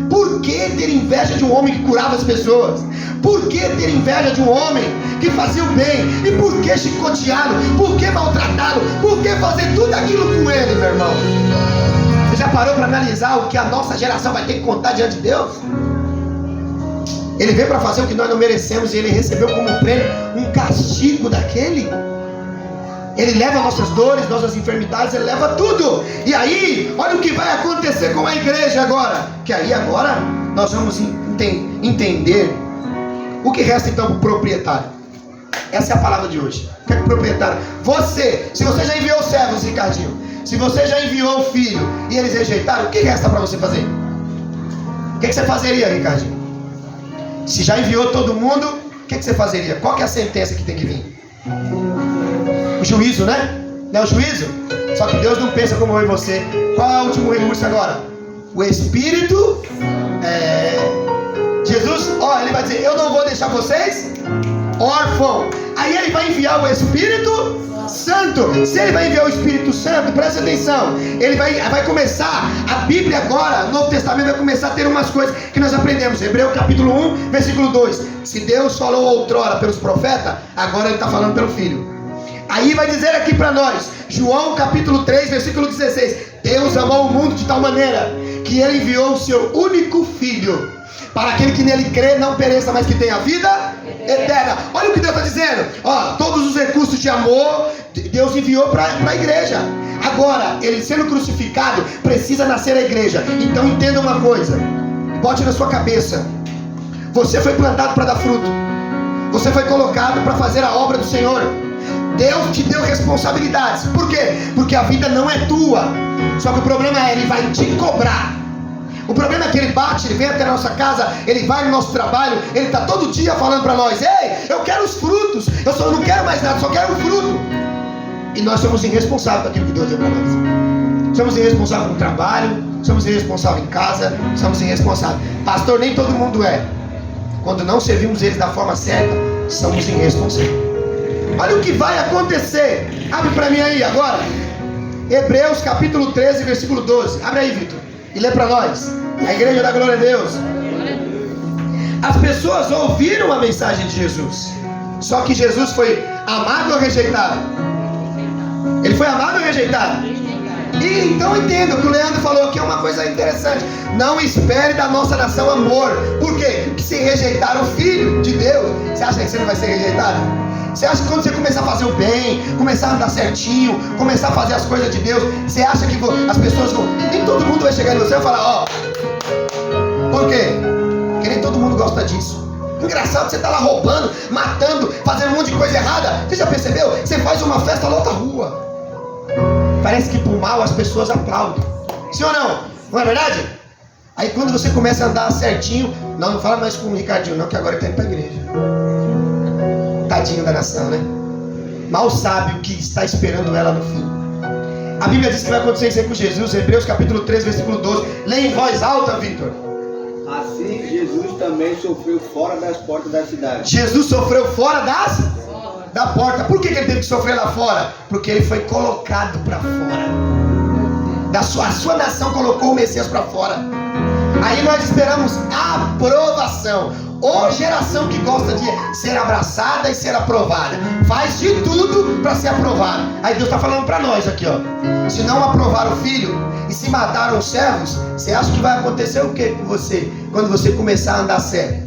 Por que ter inveja de um homem que curava as pessoas? Por que ter inveja de um homem que fazia o bem? E por que chicoteá-lo? Por que maltratá-lo? Por que fazer tudo aquilo com ele, meu irmão? Você já parou para analisar o que a nossa geração vai ter que contar diante de Deus? Ele veio para fazer o que nós não merecemos e ele recebeu como prêmio um castigo daquele. Ele leva nossas dores, nossas enfermidades, ele leva tudo. E aí, olha o que vai acontecer com a igreja agora. Que aí agora nós vamos entender o que resta então para o proprietário. Essa é a palavra de hoje. O que é que o proprietário? Você, se você já enviou os servos, Ricardinho, se você já enviou o filho e eles rejeitaram, o que resta para você fazer? O que você fazeria, Ricardinho? Se já enviou todo mundo, o que você fazeria? Qual que é a sentença que tem que vir? O juízo, né? Não é o juízo? Só que Deus não pensa como eu e você. Qual é o último recurso agora? O Espírito. Jesus, ó, ele vai dizer: eu não vou deixar vocês órfãos. Aí ele vai enviar o Espírito Santo. Se ele vai enviar o Espírito Santo, presta atenção, ele vai começar, a Bíblia agora, o Novo Testamento vai começar a ter umas coisas que nós aprendemos. Hebreus capítulo 1, versículo 2. Se Deus falou outrora pelos profetas, agora ele está falando pelo Filho. Aí vai dizer aqui para nós, João capítulo 3, versículo 16. Deus amou o mundo de tal maneira que ele enviou o seu único Filho, para aquele que nele crê não pereça, mas que tenha vida eterna. Olha o que Deus está dizendo. Ó, todos os recursos de amor Deus enviou para a igreja. Agora, ele sendo crucificado, precisa nascer a igreja. Então entenda uma coisa, bote na sua cabeça: você foi plantado para dar fruto. Você foi colocado para fazer a obra do Senhor. Deus te deu responsabilidades. Por quê? Porque a vida não é tua. Só que o problema é, ele vai te cobrar. O problema é que ele bate, ele vem até a nossa casa, ele vai no nosso trabalho, ele está todo dia falando para nós: ei, eu quero os frutos, eu só não quero mais nada, só quero o fruto. E nós somos irresponsáveis daquilo que Deus deu para nós. Somos irresponsáveis no trabalho, somos irresponsáveis em casa, somos irresponsáveis. Pastor, nem todo mundo é. Quando não servimos eles da forma certa, somos irresponsáveis. Olha o que vai acontecer. Abre para mim aí agora, Hebreus capítulo 13, versículo 12. Abre aí, Vitor, e lê para nós. A igreja da glória a Deus. As pessoas ouviram a mensagem de Jesus. Só que Jesus foi amado ou rejeitado? Ele foi amado ou rejeitado? E então entenda o que o Leandro falou aqui, é uma coisa interessante. Não espere da nossa nação amor. Por quê? Porque se rejeitar o Filho de Deus, você acha que você não vai ser rejeitado? Você acha que quando você começar a fazer o bem, começar a andar certinho, começar a fazer as coisas de Deus, você acha que as pessoas vão... Nem todo mundo vai chegar em você e falar: ó. Por quê? Porque nem todo mundo gosta disso. Engraçado, você está lá roubando, matando, fazendo um monte de coisa errada. Você já percebeu? Você faz uma festa, lota a rua. Parece que por mal as pessoas aplaudem. Sim ou não? Não é verdade? Aí quando você começa a andar certinho, não fala mais com o Ricardinho não, que agora ele está indo para a igreja. Tadinho da nação, né? Mal sabe o que está esperando ela no fim. A Bíblia diz que vai acontecer isso aí com Jesus. Hebreus capítulo 3, versículo 12. Lê em voz alta, Vitor. Assim Jesus também sofreu fora das portas da cidade. Jesus sofreu fora da porta. Por que ele teve que sofrer lá fora? Porque ele foi colocado para fora. A sua nação colocou o Messias para fora. Aí nós esperamos a aprovação. Ô geração que gosta de ser abraçada e ser aprovada, faz de tudo para ser aprovado. Aí Deus está falando para nós aqui, ó: se não aprovar o Filho e se mataram os servos, você acha que vai acontecer o que com você quando você começar a andar sério?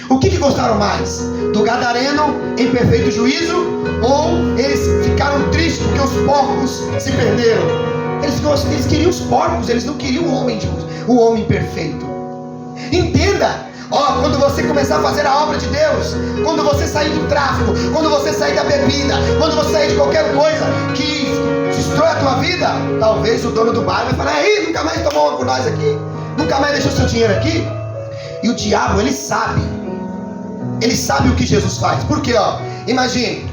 O que gostaram mais? Do gadareno em perfeito juízo, ou eles ficaram tristes porque os porcos se perderam? Eles queriam os porcos, eles não queriam o homem perfeito. Entenda. Ó, quando você começar a fazer a obra de Deus, quando você sair do tráfico, quando você sair da bebida, quando você sair de qualquer coisa que destrói a tua vida, talvez o dono do bar vai falar: ei, nunca mais tomou uma por nós aqui, nunca mais deixou seu dinheiro aqui. E o diabo, ele sabe o que Jesus faz. Porque, ó, imagine,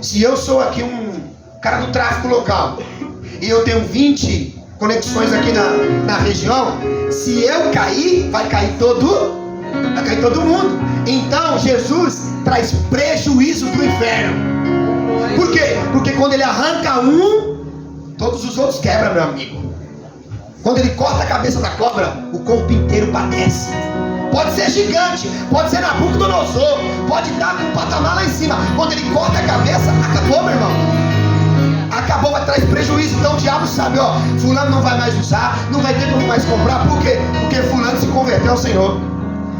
se eu sou aqui um cara do tráfico local e eu tenho 20 conexões aqui na região, se eu cair, vai cair todo mundo. Então Jesus traz prejuízo do inferno. Por quê? Porque quando ele arranca um, todos os outros quebram, meu amigo. Quando ele corta a cabeça da cobra, o corpo inteiro padece. Pode ser gigante, pode ser Nabucodonosor, pode estar com o patamar lá em cima. Quando ele corta a cabeça, acabou, meu irmão. Acabou, vai trazer prejuízo. Então o diabo sabe, ó, fulano não vai mais usar, não vai ter como mais comprar. Por quê? Porque fulano se converteu ao Senhor.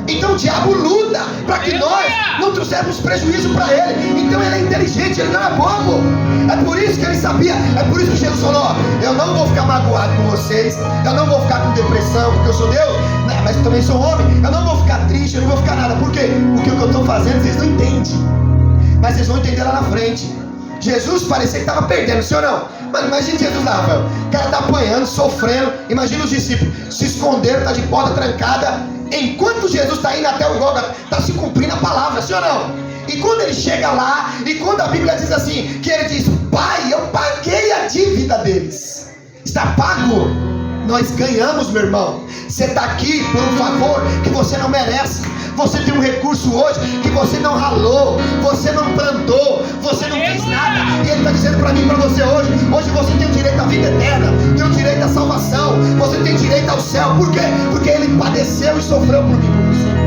Então o diabo luta para que nós não trouxermos prejuízo para ele. Então ele é inteligente, ele não é bobo. É por isso que ele sabia, é por isso que Jesus falou, ó, eu não vou ficar magoado com vocês, eu não vou ficar com depressão, porque eu sou Deus, né, mas eu também sou homem. Eu não vou ficar triste, eu não vou ficar nada. Por quê? Porque o que eu estou fazendo vocês não entendem, mas vocês vão entender lá na frente. Jesus parecia que estava perdendo, sim ou não? Mano, imagina Jesus lá, Rafael. O cara está apanhando, sofrendo. Imagina os discípulos se esconderam, está de porta trancada, enquanto Jesus está indo até o Gólgota, está se cumprindo a palavra, sim ou não? E quando ele chega lá, e quando a Bíblia diz assim, que ele diz, Pai, eu paguei a dívida deles, está pago. Nós ganhamos, meu irmão. Você está aqui por um favor que você não merece. Você tem um recurso hoje que você não ralou, você não plantou, você não fez nada. E ele está dizendo para mim e para você hoje você tem o direito à vida eterna, tem o direito à salvação, você tem direito ao céu. Por quê? Porque ele padeceu e sofreu por mim, por você.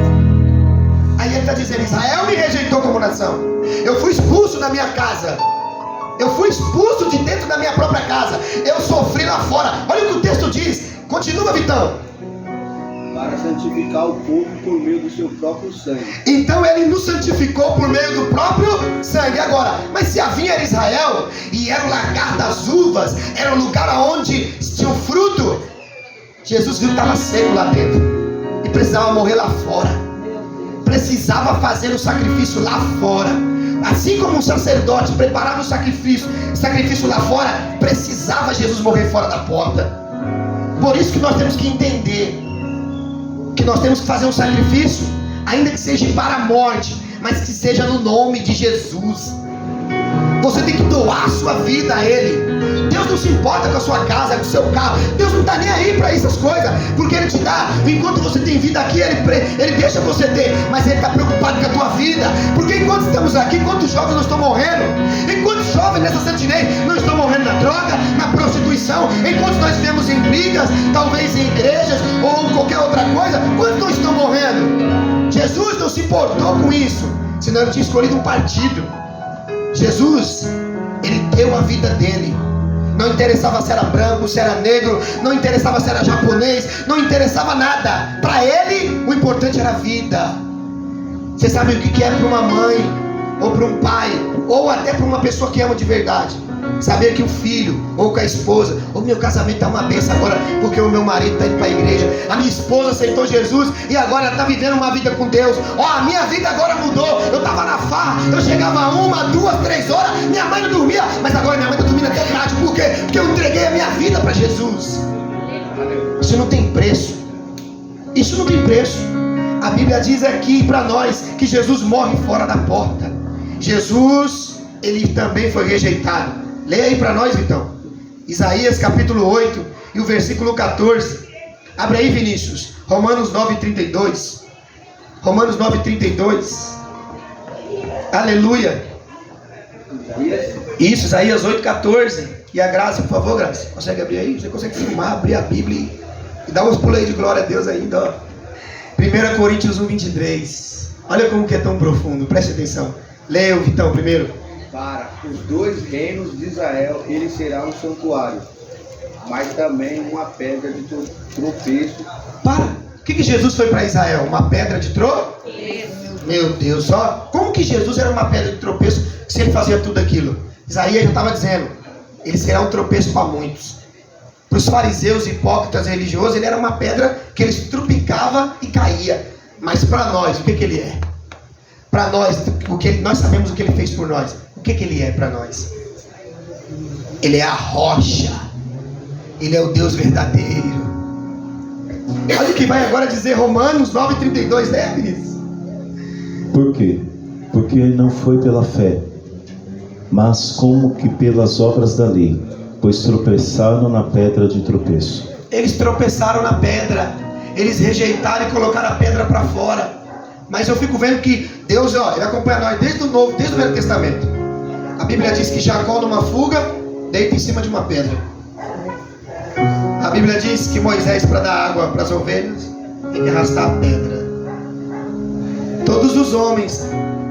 Aí ele está dizendo, Israel me rejeitou como nação. Eu fui expulso da minha casa. Eu fui expulso de dentro da minha própria casa. Eu sofri lá fora. Olha o que o texto diz. Continua, Vitão. Para santificar o povo por meio do seu próprio sangue. Então ele nos santificou por meio do próprio sangue. Agora, mas se a vinha era Israel, e era o lagar das uvas, era o lugar onde tinha o fruto, Jesus viu que estava seco lá dentro, e precisava morrer lá fora, precisava fazer o sacrifício lá fora. Assim como um sacerdote preparava o sacrifício lá fora, precisava Jesus morrer fora da porta. Por isso que nós temos que entender que nós temos que fazer um sacrifício, ainda que seja para a morte, mas que seja no nome de Jesus. Você tem que doar a sua vida a Ele. Deus não se importa com a sua casa, com o seu carro. Deus não está nem aí para essas coisas, porque Ele te dá, enquanto você tem vida aqui, Ele deixa você ter, mas Ele está preocupado com a tua vida. Porque enquanto estamos aqui, quantos jovens não estão morrendo? Enquanto jovens nessa sentinela não estão morrendo na droga, na prostituição? Enquanto nós vivemos em brigas, talvez em igrejas ou qualquer outra coisa, quantos não estão morrendo? Jesus não se importou com isso, senão Ele tinha escolhido um partido. Jesus, Ele deu a vida dele. Não interessava se era branco, se era negro, não interessava se era japonês, não interessava nada. Para Ele, o importante era a vida. Você sabe o que é para uma mãe, ou para um pai, ou até para uma pessoa que ama de verdade? Saber que o filho, ou com a esposa, o meu casamento está uma bênção agora, porque o meu marido está indo para a igreja, a minha esposa aceitou Jesus e agora está vivendo uma vida com Deus. Ó, a minha vida agora mudou. Eu estava na farra, eu chegava 1, 2, 3 horas, minha mãe não dormia, mas agora minha mãe está dormindo até tarde. Por quê? Porque eu entreguei a minha vida para Jesus. Isso não tem preço. Isso não tem preço. A Bíblia diz aqui para nós que Jesus morre fora da porta. Jesus, Ele também foi rejeitado. Leia aí para nós, Vitão. Isaías capítulo 8 e o versículo 14. Abre aí, Vinícius. Romanos 9:32. Romanos 9:32. Aleluia. Isso, Isaías 8:14. E a Graça, por favor, Graça. Consegue abrir aí? Você consegue filmar, abrir a Bíblia e dar uns pulos aí de glória a Deus ainda, ó. 1 Coríntios 1:23. Olha como que é tão profundo. Preste atenção. Leia o Vitão primeiro. Para os 2 reinos de Israel, ele será um santuário, mas também uma pedra de tropeço. Para! O que Jesus foi para Israel? Uma pedra de tropeço? Meu Deus, ó. Como que Jesus era uma pedra de tropeço se ele fazia tudo aquilo? Isaías já estava dizendo, ele será um tropeço para muitos. Para os fariseus, hipócritas, religiosos, ele era uma pedra que eles trupicava e caía. Mas para nós, o que ele é? Para nós, nós sabemos o que ele fez por nós. O que ele é para nós? Ele é a rocha. Ele é o Deus verdadeiro. Olha o que vai agora dizer Romanos 9:32, né, Vinícius? Por quê? Porque não foi pela fé, mas como que pelas obras da lei, pois tropeçaram na pedra de tropeço. Eles tropeçaram na pedra. Eles rejeitaram e colocaram a pedra para fora. Mas eu fico vendo que Deus, ó, Ele acompanha nós desde o Velho Testamento. A Bíblia diz que Jacó, numa fuga, deita em cima de uma pedra. A Bíblia diz que Moisés, para dar água para as ovelhas, tem que arrastar a pedra. Todos os homens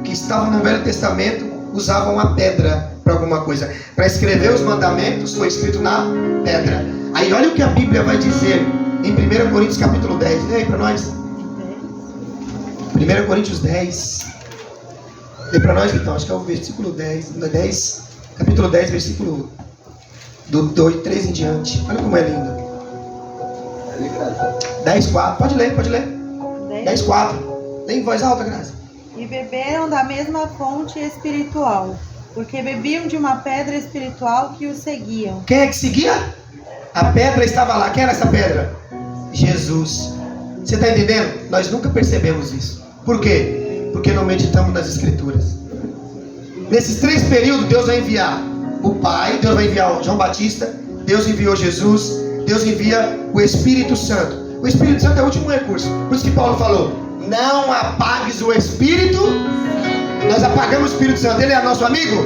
que estavam no Velho Testamento usavam a pedra para alguma coisa. Para escrever os mandamentos foi escrito na pedra. Aí olha o que a Bíblia vai dizer em 1 Coríntios capítulo 10. Lê aí para nós. 1 Coríntios 10. Lê para nós, então. Acho que é o versículo 10. Capítulo 10, versículo do 2, 3 em diante. Olha como é lindo. 10:4. Pode ler. 10:4. Lê em voz alta, Graça. E beberam da mesma fonte espiritual, porque bebiam de uma pedra espiritual que os seguiam. Quem é que seguia? A pedra estava lá. Quem era essa pedra? Jesus. Você está entendendo? Nós nunca percebemos isso. Por quê? Porque não meditamos nas Escrituras. Nesses 3 períodos, Deus vai enviar o Pai, Deus vai enviar o João Batista, Deus enviou Jesus, Deus envia o Espírito Santo. O Espírito Santo é o último recurso. Por isso que Paulo falou: não apagues o Espírito. Nós apagamos o Espírito Santo. Ele é nosso amigo,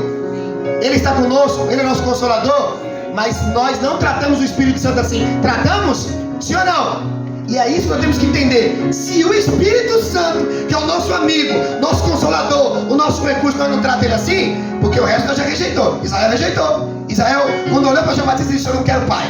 ele está conosco, ele é nosso consolador. Mas nós não tratamos o Espírito Santo assim. Tratamos? Sim ou não? E é isso que nós temos que entender. Se o Espírito Santo, que é o nosso amigo, nosso consolador, o nosso recurso, nós não tratamos ele assim, porque o resto nós já rejeitou. Israel rejeitou. Israel, quando olhou para João Batista, disse: eu não quero pai.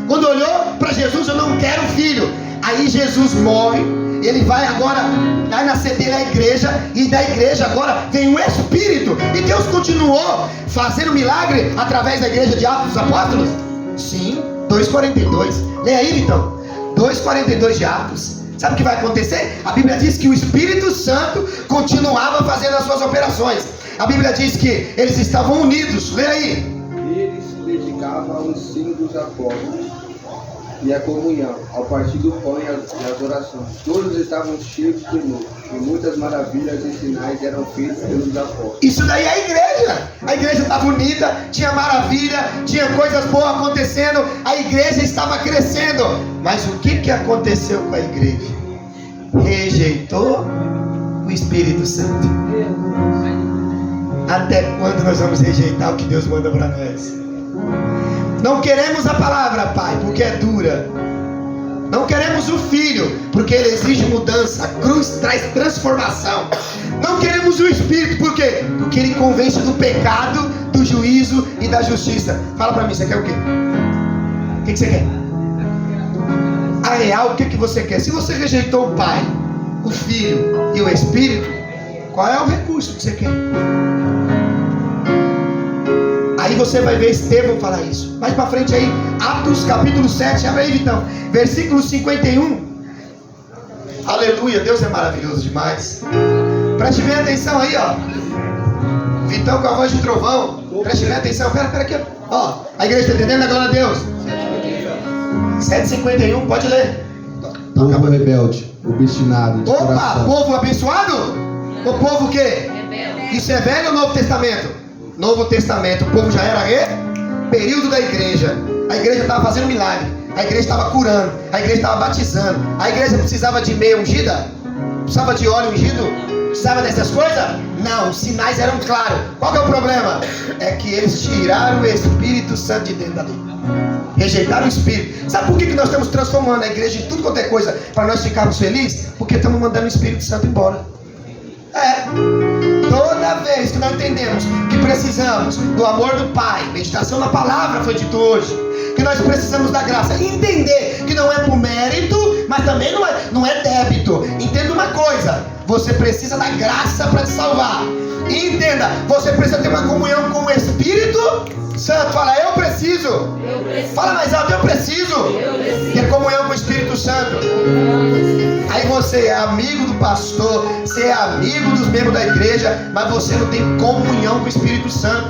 Quando olhou para Jesus, eu não quero filho. Aí Jesus morre. Ele vai agora, vai nascer dele a igreja, e da igreja agora vem o Espírito. E Deus continuou fazendo milagre através da igreja de Atos dos Apóstolos? Sim, 2:42. Lê aí, então. 2:42 de Atos. Sabe o que vai acontecer? A Bíblia diz que o Espírito Santo continuava fazendo as suas operações. A Bíblia diz que eles estavam unidos. Lê aí. Eles se dedicavam ao ensino dos apóstolos e à comunhão, ao partir do pão e às orações. Todos estavam cheios de temor, e muitas maravilhas e sinais eram feitos pelos apóstolos. Isso daí é a igreja. A igreja estava unida, tinha maravilha, tinha coisas boas acontecendo, a igreja estava crescendo. Mas o que aconteceu com a igreja? Rejeitou o Espírito Santo. Até quando nós vamos rejeitar o que Deus manda para nós? Não queremos a palavra, Pai, porque é dura. Não queremos o Filho, porque ele exige mudança. A cruz traz transformação. Não queremos o Espírito, por quê? Porque ele convence do pecado, do juízo e da justiça. Fala para mim, você quer o quê? O que você quer? A real, o que você quer? Se você rejeitou o Pai, o Filho e o Espírito, qual é o recurso que você quer? Aí você vai ver Estevão falar isso. Mais pra frente aí, Atos capítulo 7, abre aí, Vitão, versículo 51. Aleluia, Deus é maravilhoso demais. Preste bem atenção aí, ó. Vitão com a voz de trovão. Preste bem atenção, pera aqui, ó. A igreja está entendendo? Glória a Deus. 7:51, pode ler. Povo rebelde, obstinado, de Opa, coração. povo abençoado? O povo o quê? Isso é Velho ou Novo Testamento? Novo Testamento. O povo já era período da igreja. A igreja estava fazendo milagre. A igreja estava curando. A igreja estava batizando. A igreja precisava de meia ungida? Precisava de óleo ungido? Precisava dessas coisas? Não, os sinais eram claros. Qual que é o problema? É que eles tiraram o Espírito Santo de dentro dali. Rejeitaram o Espírito. Sabe por que nós estamos transformando a igreja em tudo quanto é coisa para nós ficarmos felizes? Porque estamos mandando o Espírito Santo embora. Toda vez que nós entendemos que precisamos do amor do Pai, meditação na palavra foi dito hoje, que nós precisamos da graça, e entender que não é por mérito, mas também não é débito. Entenda uma coisa: você precisa da graça para te salvar. E entenda, você precisa ter uma comunhão com o Espírito Santo. Fala, eu preciso. Fala mais alto, eu preciso ter comunhão com o Espírito Santo. Aí você é amigo do pastor, você é amigo dos membros da igreja, mas você não tem comunhão com o Espírito Santo.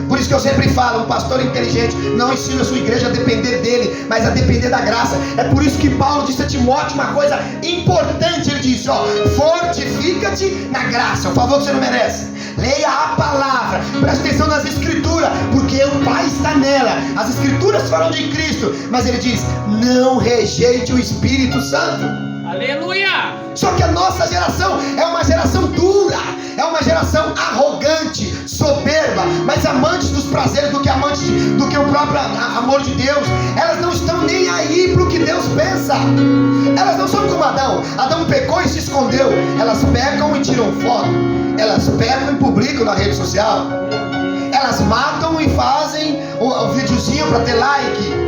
Por isso que eu sempre falo, um pastor inteligente não ensina a sua igreja a depender dele, mas a depender da graça. É por isso que Paulo disse a Timóteo uma coisa importante. Ele disse, fortifica-te na graça, o favor que você não merece. Leia a palavra, preste atenção nas escrituras, porque o Pai está nela. As escrituras falam de Cristo, mas ele diz, não rejeite o Espírito Santo. Aleluia! Só que a nossa geração é uma geração dura, é uma geração arrogante, soberba. Mas amantes dos prazeres do que o próprio amor de Deus. Elas não estão nem aí para o que Deus pensa. Elas não são como Adão. Adão pecou e se escondeu. Elas pecam e tiram foto. Elas pecam e publicam na rede social. Elas matam e fazem o videozinho para ter like.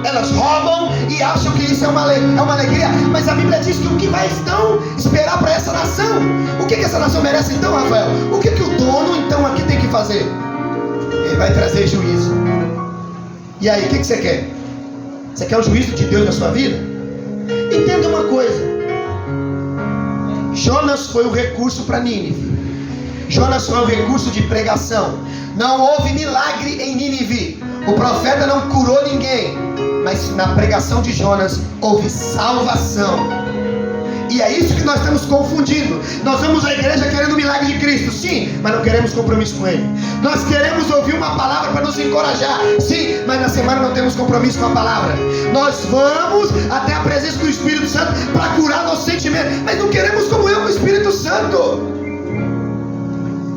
Elas roubam e acham que isso é uma alegria. Mas a Bíblia diz que o que vai então esperar para essa nação? O que essa nação merece então, Rafael? O que o dono então aqui tem que fazer? Ele vai trazer juízo. E aí, o que você quer? Você quer o juízo de Deus na sua vida? Entenda uma coisa. Jonas foi o recurso para Nínive. Jonas foi o recurso de pregação. Não houve milagre em Nínive. O profeta não curou ninguém. Mas na pregação de Jonas houve salvação. E é isso que nós estamos confundindo. Nós vamos à igreja querendo o milagre de Cristo, sim, mas não queremos compromisso com Ele. Nós queremos ouvir uma palavra para nos encorajar, sim, mas na semana não temos compromisso com a palavra. Nós vamos até a presença do Espírito Santo para curar nossos sentimentos, mas não queremos comunhão com o Espírito Santo.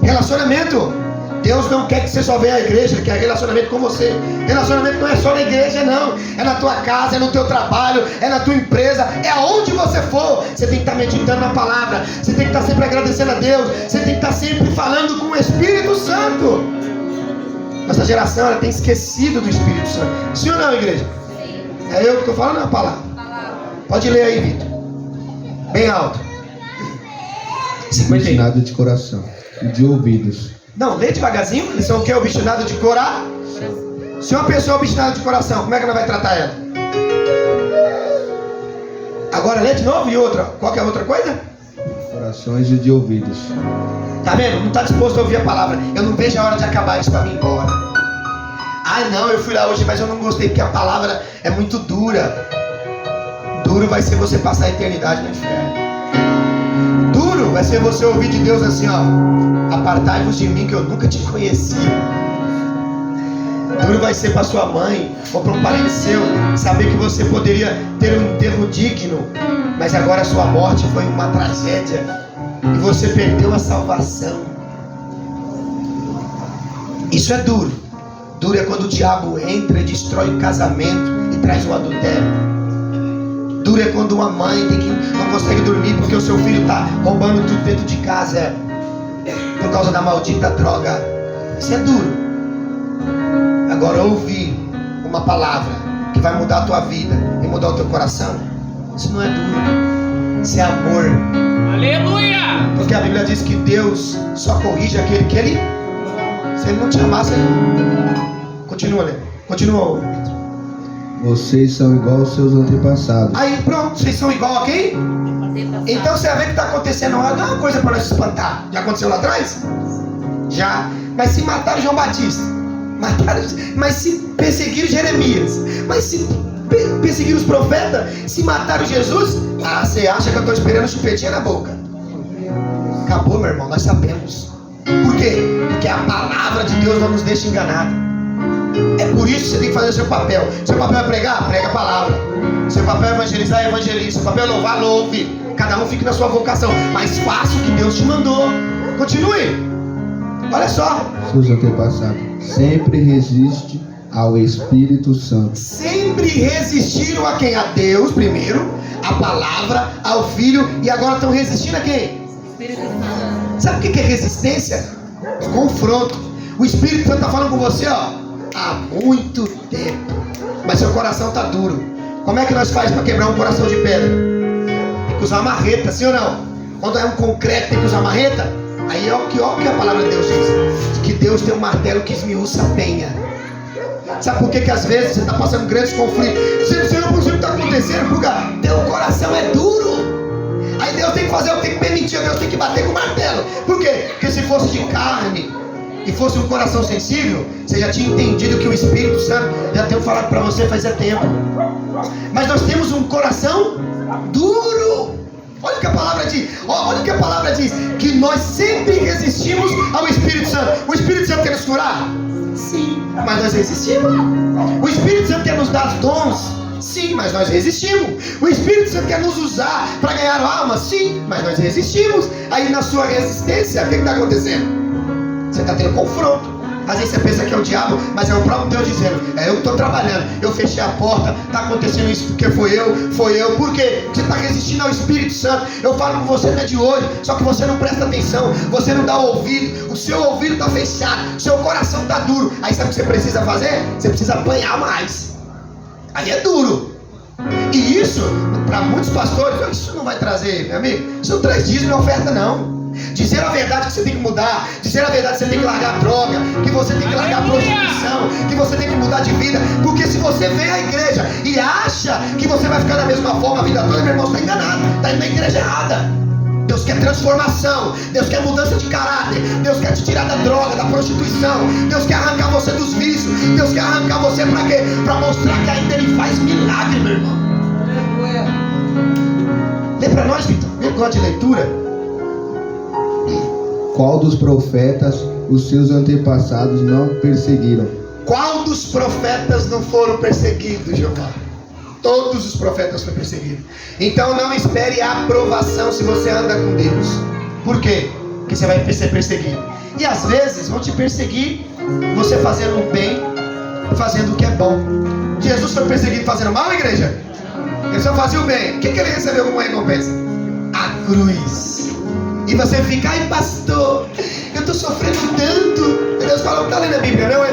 Relacionamento. Deus não quer que você só venha à igreja, Ele quer relacionamento com você. Relacionamento não é só na igreja, não. É na tua casa, é no teu trabalho, é na tua empresa, é aonde você for. Você tem que estar meditando na palavra. Você tem que estar sempre agradecendo a Deus. Você tem que estar sempre falando com o Espírito Santo. Nossa geração, ela tem esquecido do Espírito Santo. Sim ou não, igreja? É eu que estou falando, não é a palavra? Pode ler aí, Vitor. Bem alto. Obstinado de coração e de ouvidos. Não, lê devagarzinho. Eles são o que? Obstinado de coração. Se uma pessoa é obstinada de coração, como é que ela vai tratar ela? Agora lê de novo e outra. Qual que é a outra coisa? Corações e de ouvidos. Tá vendo? Não está disposto a ouvir a palavra. Eu não vejo a hora de acabar isso para mim ir embora. Ah não, eu fui lá hoje, mas eu não gostei porque a palavra é muito dura. Duro vai ser você passar a eternidade no inferno. Duro vai ser você ouvir de Deus assim, ó: apartai-vos de mim que eu nunca te conheci. Duro vai ser para sua mãe ou para um parente seu saber que você poderia ter um enterro digno, mas agora a sua morte foi uma tragédia e você perdeu a salvação. Isso é duro. Duro é quando o diabo entra e destrói o casamento e traz o adultério. Duro é quando uma mãe não consegue dormir porque o seu filho está roubando tudo dentro de casa por causa da maldita droga. Isso é duro. Agora ouvir uma palavra que vai mudar a tua vida e mudar o teu coração, isso não é duro. Isso é amor. Aleluia! Porque a Bíblia diz que Deus só corrige aquele que Ele... Se Ele não te amasse, continua, né? Continua. Vocês são igual aos seus antepassados. Aí pronto, vocês são igual a quem? Então você vai ver que está acontecendo não é uma coisa para nós espantar. Já aconteceu lá atrás? Já. Mas se mataram João Batista, mas se perseguiram Jeremias, mas se perseguiram os profetas, se mataram Jesus, você acha que eu estou esperando chupetinha na boca? Acabou, meu irmão, nós sabemos. Por quê? Porque a palavra de Deus não nos deixa enganar. É por isso que você tem que fazer o seu papel. Seu papel é pregar? Prega a palavra. Seu papel é evangelizar? Evangeliza. Seu papel é louvar? Louve. Cada um fica na sua vocação, mas faça o que Deus te mandou. Continue. Olha só. Seus antepassados sempre resiste ao Espírito Santo. Sempre resistiram a quem? A Deus primeiro, a palavra, ao Filho, e agora estão resistindo a quem? Espírito Santo. Sabe o que é resistência? Confronto. O Espírito Santo está falando com você, ó, há muito tempo, mas seu coração está duro. Como é que nós faz para quebrar um coração de pedra? Tem que usar marreta, sim ou não? Quando é um concreto, tem que usar marreta. Aí ó que a palavra de Deus diz, que Deus tem um martelo que esmiuça a penha. Sabe por que às vezes você está passando grandes conflitos? Senhor, por que está acontecendo? Porque teu coração é duro. Aí Deus tem que fazer, tem que permitir, Deus tem que bater com o martelo. Por quê? Porque se fosse de carne e fosse um coração sensível, você já tinha entendido que o Espírito Santo já tem falado para você fazia tempo. Mas nós temos um coração duro. Olha o que a palavra diz. Olha o que a palavra diz, que nós sempre resistimos ao Espírito Santo. O Espírito Santo quer nos curar? Sim, mas nós resistimos. O Espírito Santo quer nos dar dons? Sim, mas nós resistimos. O Espírito Santo quer nos usar para ganhar almas? Sim, mas nós resistimos. Aí na sua resistência, o que está acontecendo? Você está tendo confronto. Às vezes você pensa que é o diabo, mas é o próprio Deus dizendo: eu estou trabalhando, eu fechei a porta, está acontecendo isso porque foi eu. Por quê? Porque você está resistindo ao Espírito Santo. Eu falo com você, não é de hoje, só que você não presta atenção, você não dá o ouvido, o seu ouvido está fechado, o seu coração está duro. Aí sabe o que você precisa fazer? Você precisa apanhar mais. Aí é duro. E isso, para muitos pastores, isso não vai trazer, meu amigo, isso não traz dízimo e oferta, não. Dizer a verdade que você tem que mudar, dizer a verdade que você tem que largar a droga, que você tem que largar a prostituição, que você tem que mudar de vida. Porque se você vem à igreja e acha que você vai ficar da mesma forma a vida toda, meu irmão, você está enganado, está indo na igreja errada. Deus quer transformação, Deus quer mudança de caráter, Deus quer te tirar da droga, da prostituição, Deus quer arrancar você dos vícios, Deus quer arrancar você para quê? Para mostrar que ainda Ele faz milagre, meu irmão. Lê para nós, Vitor, eu gosto de leitura. Qual dos profetas os seus antepassados não perseguiram? Qual dos profetas não foram perseguidos, Jeová? Todos os profetas foram perseguidos. Então não espere a aprovação se você anda com Deus. Por quê? Porque você vai ser perseguido. E às vezes vão te perseguir você fazendo o bem, fazendo o que é bom. Jesus foi perseguido fazendo mal, igreja? Ele só fazia o bem. O que ele recebeu como recompensa? A cruz. E você fica: ai pastor, eu estou sofrendo tanto. E Deus fala: não está lendo a Bíblia, não é?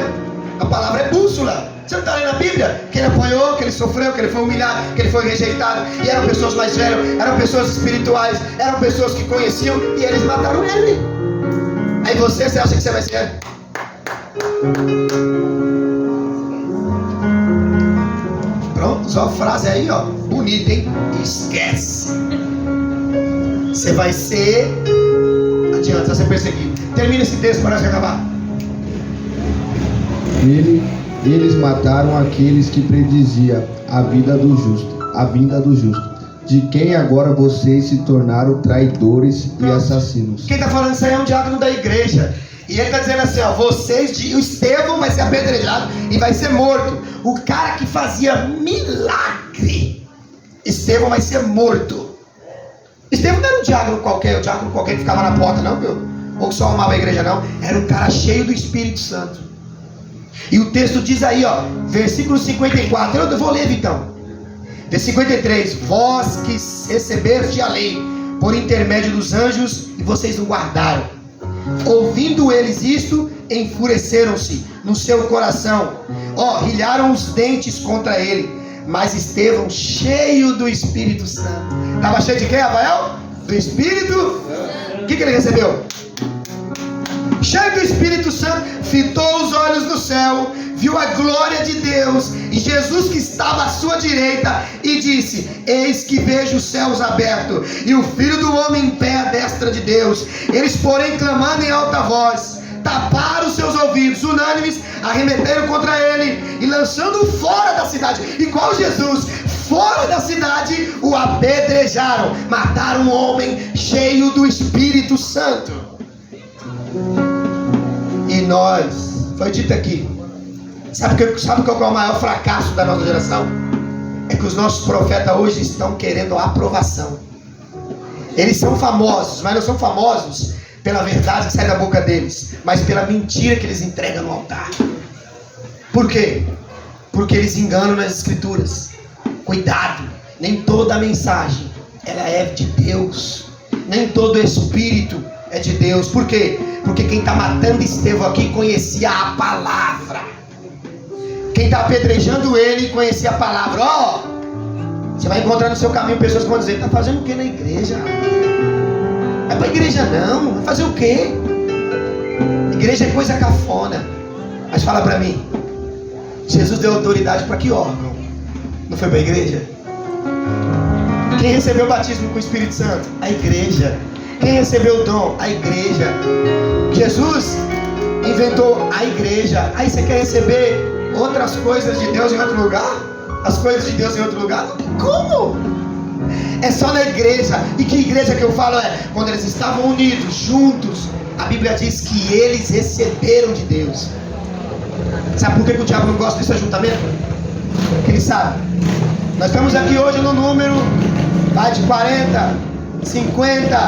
A palavra é bússola. Você não está lendo a Bíblia? Que ele apanhou, que ele sofreu, que ele foi humilhado, que ele foi rejeitado. E eram pessoas mais velhas, eram pessoas espirituais, eram pessoas que conheciam, e eles mataram ele. Aí você acha que você vai ser? Pronto, só a frase aí, ó, bonita, hein? Esquece. Você vai ser, adianta, vai ser perseguido. Termina esse texto para nós acabar. Eles mataram aqueles que predizia a vinda do justo, de quem agora vocês se tornaram traidores e assassinos. Quem está falando isso aí é um diácono da igreja. E ele está dizendo assim, ó, o Estevão vai ser apedrejado e vai ser morto. O cara que fazia milagre, Estevão vai ser morto. Estevão não era um diácono qualquer, que ficava na porta, não, meu. Ou que só amava a igreja, não. Era um cara cheio do Espírito Santo. E o texto diz aí, ó, versículo 54, eu vou ler, Vitão. Versículo 53, vós que recebeste a lei por intermédio dos anjos e vocês não guardaram. Ouvindo eles isto, enfureceram-se no seu coração, rilharam os dentes contra ele. Mas Estevão, cheio do Espírito Santo, estava cheio de quê, Rafael? Do Espírito? O que ele recebeu? Cheio do Espírito Santo, fitou os olhos no céu, viu a glória de Deus e Jesus que estava à sua direita, e disse: eis que vejo os céus abertos e o Filho do Homem em pé à destra de Deus. Eles, porém, clamando em alta voz, taparam os seus ouvidos, unânimes, arremeteram contra ele e lançando-o fora da cidade, igual Jesus, fora da cidade, o apedrejaram. Mataram um homem cheio do Espírito Santo. E nós, foi dito aqui, sabe qual é o maior fracasso da nossa geração? É que os nossos profetas hoje estão querendo aprovação. Eles são famosos, mas não são famosos pela verdade que sai da boca deles, mas pela mentira que eles entregam no altar. Por quê? Porque eles enganam nas escrituras. Cuidado, nem toda a mensagem ela é de Deus, nem todo espírito é de Deus. Por quê? Porque quem está matando Estevão aqui conhecia a palavra. Quem está apedrejando ele conhecia a palavra. Você vai encontrar no seu caminho pessoas que vão dizer: está fazendo o que na igreja? Não é para a igreja não, vai fazer o quê? Igreja é coisa cafona. Mas fala para mim, Jesus deu autoridade para que órgão? Não foi para a igreja? Quem recebeu o batismo com o Espírito Santo? A igreja. Quem recebeu o dom? A igreja. Jesus inventou a igreja. Aí você quer receber outras coisas de Deus em outro lugar? As coisas de Deus em outro lugar? Como? É só na igreja. E que igreja que eu falo é quando eles estavam unidos, juntos. A Bíblia diz que eles receberam de Deus. Sabe por que o diabo não gosta desse ajuntamento? Porque ele sabe. Nós estamos aqui hoje no número, vai de 40, 50.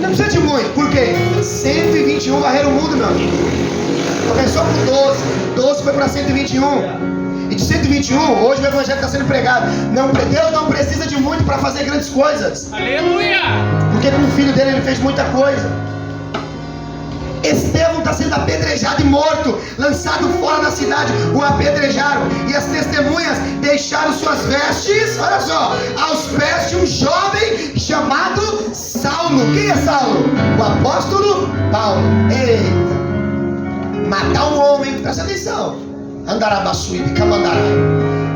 Não precisa de muito. Por quê? 121 varreram o mundo, meu amigo. Começou com 12. 12 foi para 121. E de 121, hoje o evangelho está sendo pregado. Deus não precisa de muito para fazer grandes coisas. Aleluia! Porque com o filho dele ele fez muita coisa. Estevão está sendo apedrejado e morto, lançado fora da cidade. O apedrejaram e as testemunhas deixaram suas vestes, olha só, aos pés de um jovem chamado Saulo. Quem é Saulo? O apóstolo Paulo. Eita! Matar um homem, presta atenção. Andarabassuíbe, Camandarai.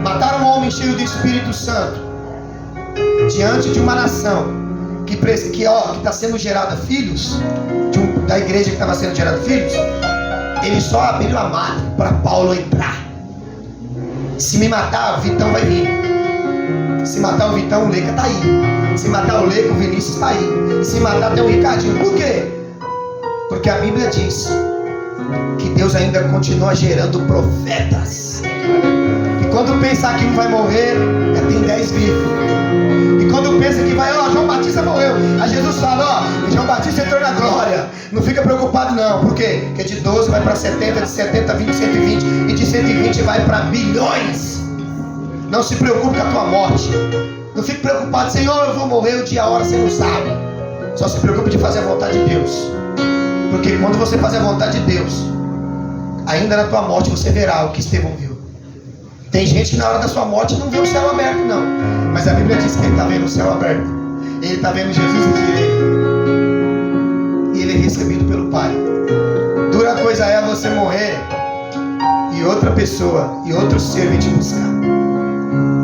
Mataram um homem cheio do Espírito Santo diante de uma nação que está sendo gerada filhos, da igreja que estava sendo gerada filhos. Ele só abriu a mata para Paulo entrar. Se me matar, o Vitão vai vir. Se matar o Vitão, o Leica está aí. Se matar o Leica, o Vinícius está aí. E se matar até o Ricardinho. Por quê? Porque a Bíblia diz que Deus ainda continua gerando profetas. E quando pensar que um vai morrer, já tem 10 vivos. E quando pensa que vai, João Batista morreu, aí Jesus fala, João Batista entrou na glória. Não fica preocupado não. Por quê? Porque de 12 vai para 70, de 70 20, 120 e de 120 vai para bilhões. Não se preocupe com a tua morte. Não fique preocupado, Senhor, eu vou morrer o dia, a hora, você não sabe. Só se preocupe de fazer a vontade de Deus. Porque quando você fazer a vontade de Deus, ainda na tua morte você verá o que Estevão viu. Tem gente que na hora da sua morte não vê o céu aberto, não. Mas a Bíblia diz que ele está vendo o céu aberto. Ele está vendo Jesus à direita. E ele é recebido pelo Pai. Dura coisa é você morrer e outra pessoa e outro ser vir te buscar.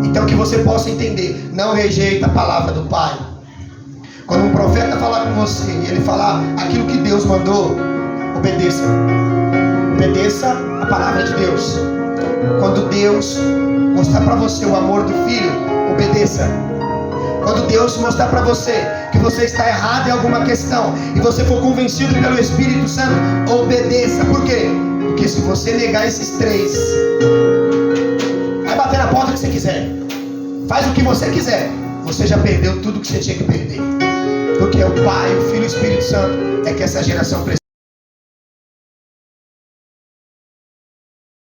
Então que você possa entender. Não rejeita a palavra do Pai. Quando um profeta falar com você e ele falar aquilo que Deus mandou, obedeça. Obedeça a palavra de Deus. Quando Deus mostrar para você o amor do Filho, obedeça. Quando Deus mostrar para você que você está errado em alguma questão e você for convencido pelo Espírito Santo, obedeça. Por quê? Porque se você negar esses 3, vai bater na porta que você quiser, faz o que você quiser, você já perdeu tudo que você tinha que perder. Porque o Pai, o Filho e o Espírito Santo é que essa geração precisa.